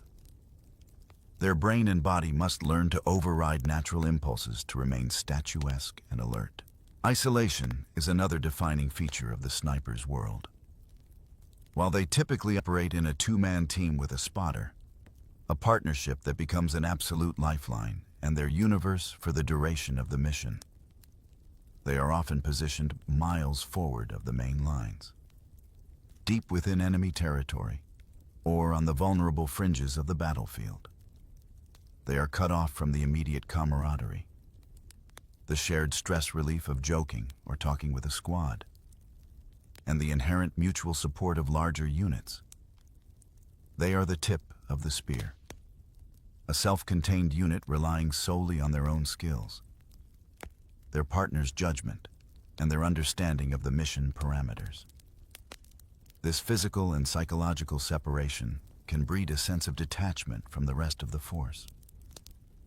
Speaker 1: Their brain and body must learn to override natural impulses to remain statuesque and alert. Isolation is another defining feature of the sniper's world. While they typically operate in a two-man team with a spotter, a partnership that becomes an absolute lifeline and their universe for the duration of the mission, they are often positioned miles forward of the main lines, deep within enemy territory, or on the vulnerable fringes of the battlefield. They are cut off from the immediate camaraderie, the shared stress relief of joking or talking with a squad, and the inherent mutual support of larger units. They are the tip of the spear, a self-contained unit relying solely on their own skills, their partner's judgment, and their understanding of the mission parameters. This physical and psychological separation can breed a sense of detachment from the rest of the force,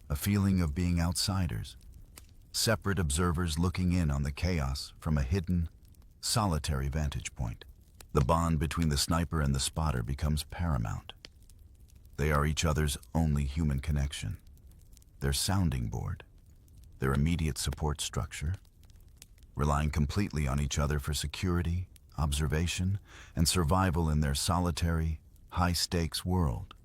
Speaker 1: a feeling of being outsiders, separate observers looking in on the chaos from a hidden, solitary vantage point. The bond between the sniper and the spotter becomes paramount. They are each other's only human connection, their sounding board, their immediate support structure, relying completely on each other for security, observation, and survival in their solitary, high-stakes world.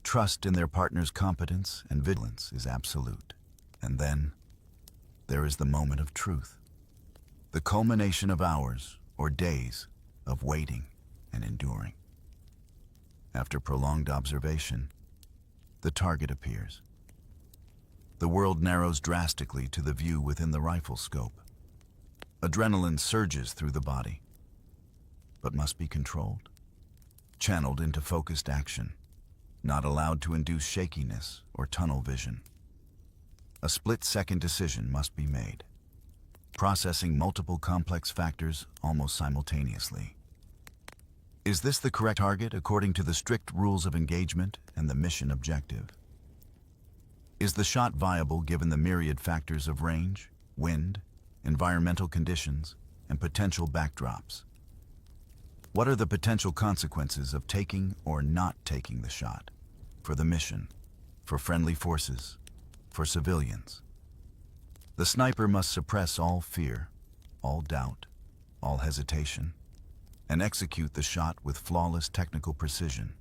Speaker 1: Trust in their partner's competence and vigilance is absolute. And then, there is the moment of truth, the culmination of hours or days of waiting and enduring. After prolonged observation, the target appears. The world narrows drastically to the view within the rifle scope. Adrenaline surges through the body, but must be controlled, channeled into focused action, not allowed to induce shakiness or tunnel vision. A split-second decision must be made, processing multiple complex factors almost simultaneously. Is this the correct target according to the strict rules of engagement and the mission objective? Is the shot viable given the myriad factors of range, wind, environmental conditions, and potential backdrops? What are the potential consequences of taking or not taking the shot? For the mission, for friendly forces, for civilians. The sniper must suppress all fear, all doubt, all hesitation, and execute the shot with flawless technical precision.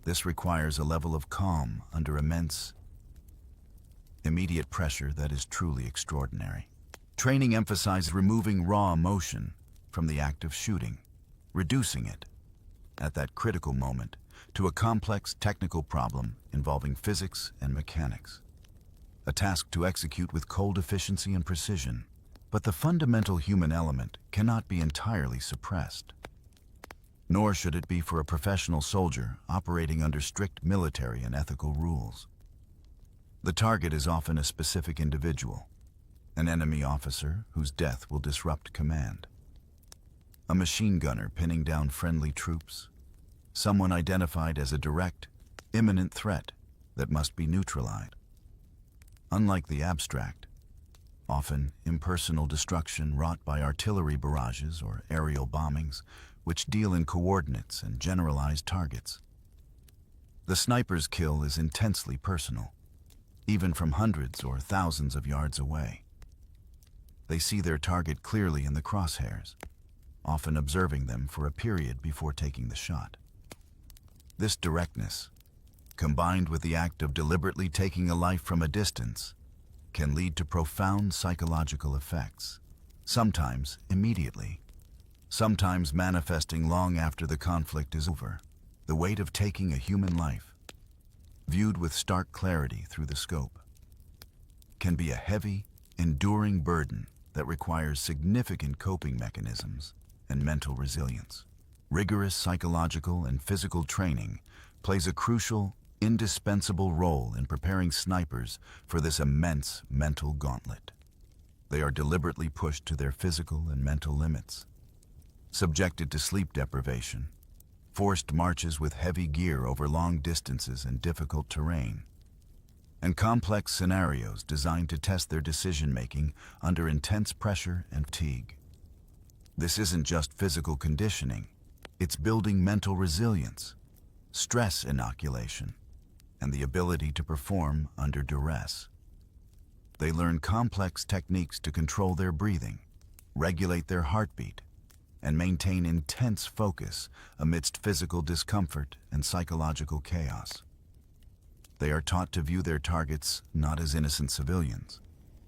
Speaker 1: This requires a level of calm under immense, immediate pressure that is truly extraordinary. Training emphasizes removing raw emotion from the act of shooting, reducing it, at that critical moment, to a complex technical problem involving physics and mechanics. A task to execute with cold efficiency and precision, but the fundamental human element cannot be entirely suppressed. Nor should it be for a professional soldier operating under strict military and ethical rules. The target is often a specific individual, an enemy officer whose death will disrupt command, a machine gunner pinning down friendly troops, someone identified as a direct, imminent threat that must be neutralized. Unlike the abstract, often impersonal destruction wrought by artillery barrages or aerial bombings, which deal in coordinates and generalized targets, the sniper's kill is intensely personal, even from hundreds or thousands of yards away. They see their target clearly in the crosshairs, often observing them for a period before taking the shot. This directness, combined with the act of deliberately taking a life from a distance, can lead to profound psychological effects, sometimes immediately, sometimes manifesting long after the conflict is over. The weight of taking a human life, viewed with stark clarity through the scope, can be a heavy, enduring burden that requires significant coping mechanisms and mental resilience. Rigorous psychological and physical training plays a crucial, indispensable role in preparing snipers for this immense mental gauntlet. They are deliberately pushed to their physical and mental limits, subjected to sleep deprivation, forced marches with heavy gear over long distances and difficult terrain, and complex scenarios designed to test their decision-making under intense pressure and fatigue. This isn't just physical conditioning, it's building mental resilience, stress inoculation, and the ability to perform under duress. They learn complex techniques to control their breathing, regulate their heartbeat, and maintain intense focus amidst physical discomfort and psychological chaos. They are taught to view their targets not as innocent civilians,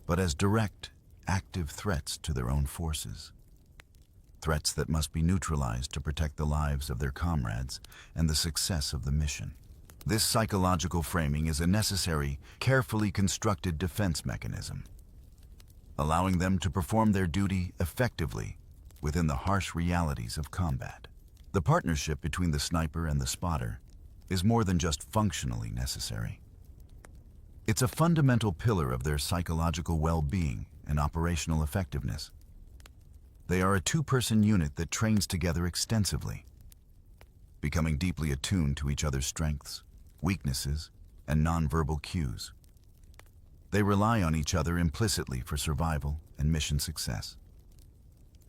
Speaker 1: but as direct, active threats to their own forces. Threats that must be neutralized to protect the lives of their comrades and the success of the mission. This psychological framing is a necessary, carefully constructed defense mechanism, allowing them to perform their duty effectively within the harsh realities of combat. The partnership between the sniper and the spotter is more than just functionally necessary. It's a fundamental pillar of their psychological well-being and operational effectiveness. They are a two-person unit that trains together extensively, becoming deeply attuned to each other's strengths, weaknesses, and nonverbal cues. They rely on each other implicitly for survival and mission success.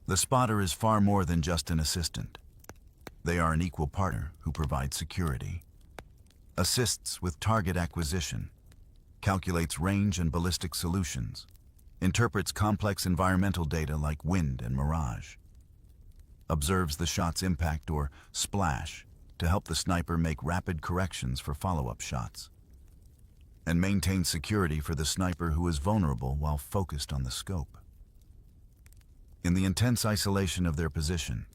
Speaker 1: The spotter is far more than just an assistant. They are an equal partner who provides security, assists with target acquisition, calculates range and ballistic solutions, interprets complex environmental data like wind and mirage, observes the shot's impact or splash to help the sniper make rapid corrections for follow-up shots, and maintains security for the sniper who is vulnerable while focused on the scope. In the intense isolation of their position,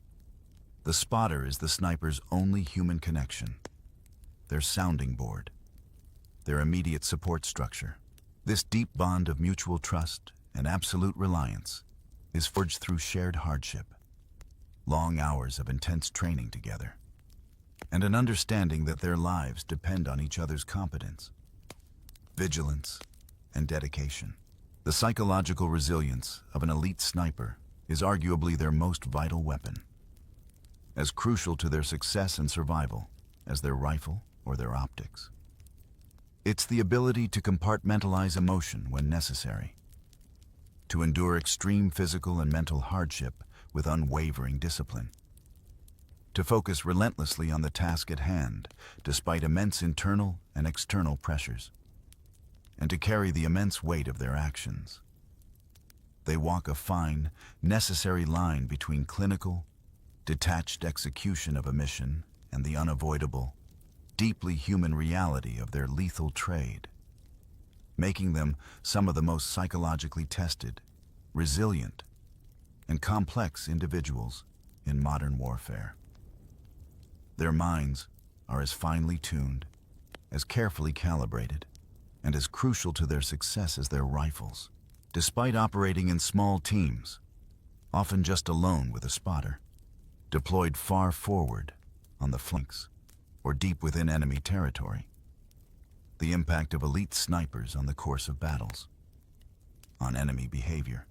Speaker 1: the spotter is the sniper's only human connection, their sounding board, their immediate support structure. This deep bond of mutual trust and absolute reliance is forged through shared hardship, long hours of intense training together, and an understanding that their lives depend on each other's competence, vigilance, and dedication. The psychological resilience of an elite sniper is arguably their most vital weapon, as crucial to their success and survival as their rifle or their optics. It's the ability to compartmentalize emotion when necessary, to endure extreme physical and mental hardship with unwavering discipline, to focus relentlessly on the task at hand despite immense internal and external pressures, and to carry the immense weight of their actions They walk a fine, necessary line between clinical, detached execution of a mission and the unavoidable, deeply human reality of their lethal trade, making them some of the most psychologically tested, resilient, and complex individuals in modern warfare. Their minds are as finely tuned, as carefully calibrated, and as crucial to their success as their rifles. Despite operating in small teams, often just alone with a spotter, deployed far forward on the flanks or deep within enemy territory, the impact of elite snipers on the course of battles, on enemy behavior,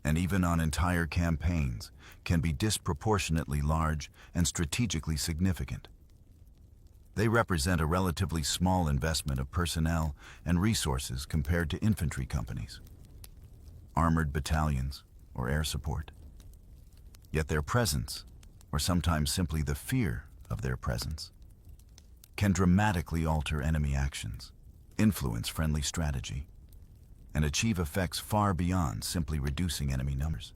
Speaker 1: and even on entire campaigns can be disproportionately large and strategically significant. They represent a relatively small investment of personnel and resources compared to infantry companies, armored battalions, or air support. Yet their presence, or sometimes simply the fear of their presence, can dramatically alter enemy actions, influence friendly strategy, and achieve effects far beyond simply reducing enemy numbers.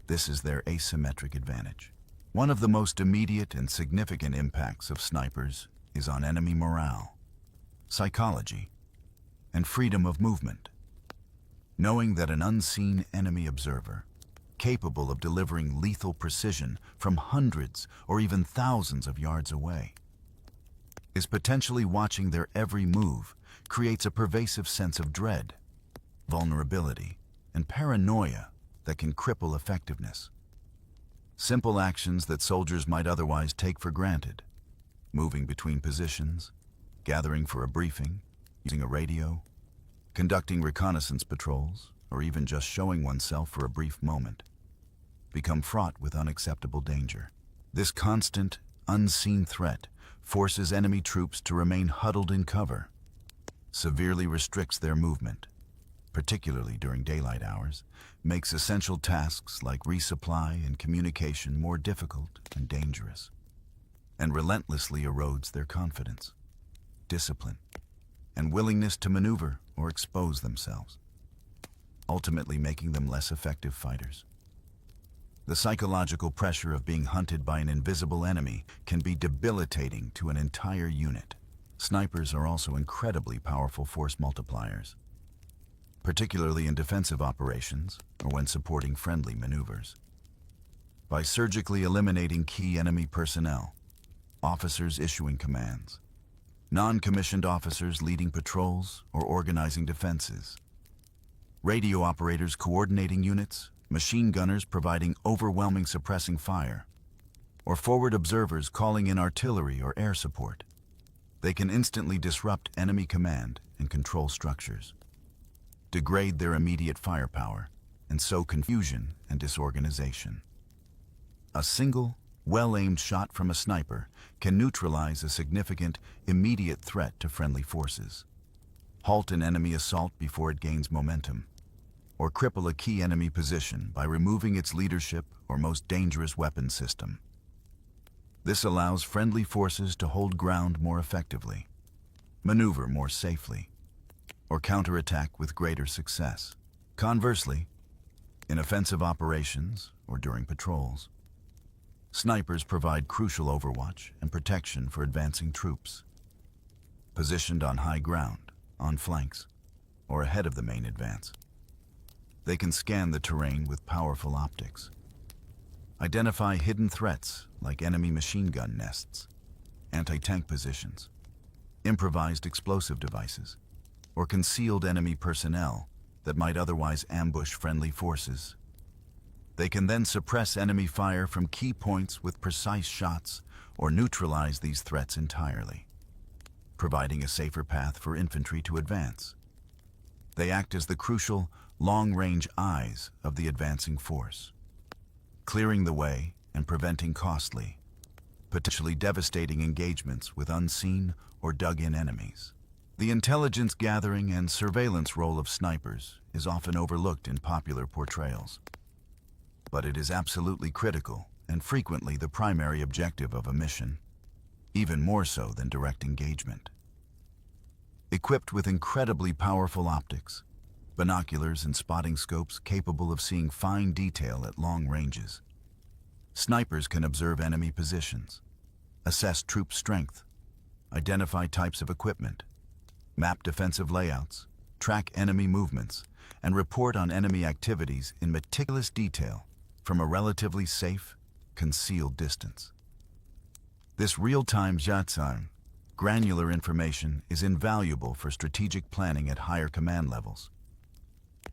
Speaker 1: This is their asymmetric advantage. One of the most immediate and significant impacts of snipers is on enemy morale, psychology, and freedom of movement. Knowing that an unseen enemy observer, capable of delivering lethal precision from hundreds or even thousands of yards away, is potentially watching their every move creates a pervasive sense of dread, vulnerability, and paranoia that can cripple effectiveness. Simple actions that soldiers might otherwise take for granted, moving between positions, gathering for a briefing, using a radio, conducting reconnaissance patrols, or even just showing oneself for a brief moment, become fraught with unacceptable danger. This constant, unseen threat forces enemy troops to remain huddled in cover, severely restricts their movement, particularly during daylight hours, makes essential tasks like resupply and communication more difficult and dangerous, and relentlessly erodes their confidence, discipline, and willingness to maneuver or expose themselves, ultimately making them less effective fighters. The psychological pressure of being hunted by an invisible enemy can be debilitating to an entire unit. Snipers are also incredibly powerful force multipliers, particularly in defensive operations or when supporting friendly maneuvers. By surgically eliminating key enemy personnel, officers issuing commands, non-commissioned officers leading patrols or organizing defenses, radio operators coordinating units, machine gunners providing overwhelming suppressing fire, or forward observers calling in artillery or air support, they can instantly disrupt enemy command and control structures, degrade their immediate firepower, and sow confusion and disorganization. A single, well-aimed shot from a sniper can neutralize a significant, immediate threat to friendly forces, halt an enemy assault before it gains momentum, or cripple a key enemy position by removing its leadership or most dangerous weapon system. This allows friendly forces to hold ground more effectively, maneuver more safely, or counterattack with greater success. Conversely, in offensive operations or during patrols, snipers provide crucial overwatch and protection for advancing troops. Positioned on high ground, on flanks, or ahead of the main advance, they can scan the terrain with powerful optics, identify hidden threats like enemy machine gun nests, anti-tank positions, improvised explosive devices, or concealed enemy personnel that might otherwise ambush friendly forces. They can then suppress enemy fire from key points with precise shots or neutralize these threats entirely, providing a safer path for infantry to advance. They act as the crucial, long-range eyes of the advancing force, clearing the way and preventing costly, potentially devastating engagements with unseen or dug-in enemies. The intelligence gathering and surveillance role of snipers is often overlooked in popular portrayals, but it is absolutely critical and frequently the primary objective of a mission, even more so than direct engagement. Equipped with incredibly powerful optics, binoculars and spotting scopes capable of seeing fine detail at long ranges. Snipers can observe enemy positions, assess troop strength, identify types of equipment, map defensive layouts, track enemy movements, and report on enemy activities in meticulous detail from a relatively safe, concealed distance. This real-time bedtime, granular information is invaluable for strategic planning at higher command levels,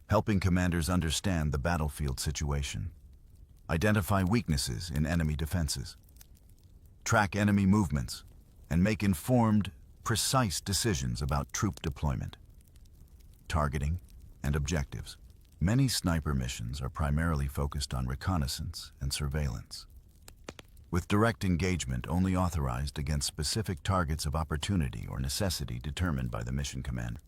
Speaker 1: helping commanders understand the battlefield situation, identify weaknesses in enemy defenses, track enemy movements, and make informed, precise decisions about troop deployment, targeting, and objectives. Many sniper missions are primarily focused on reconnaissance and surveillance, with direct engagement only authorized against specific targets of opportunity or necessity determined by the mission commander.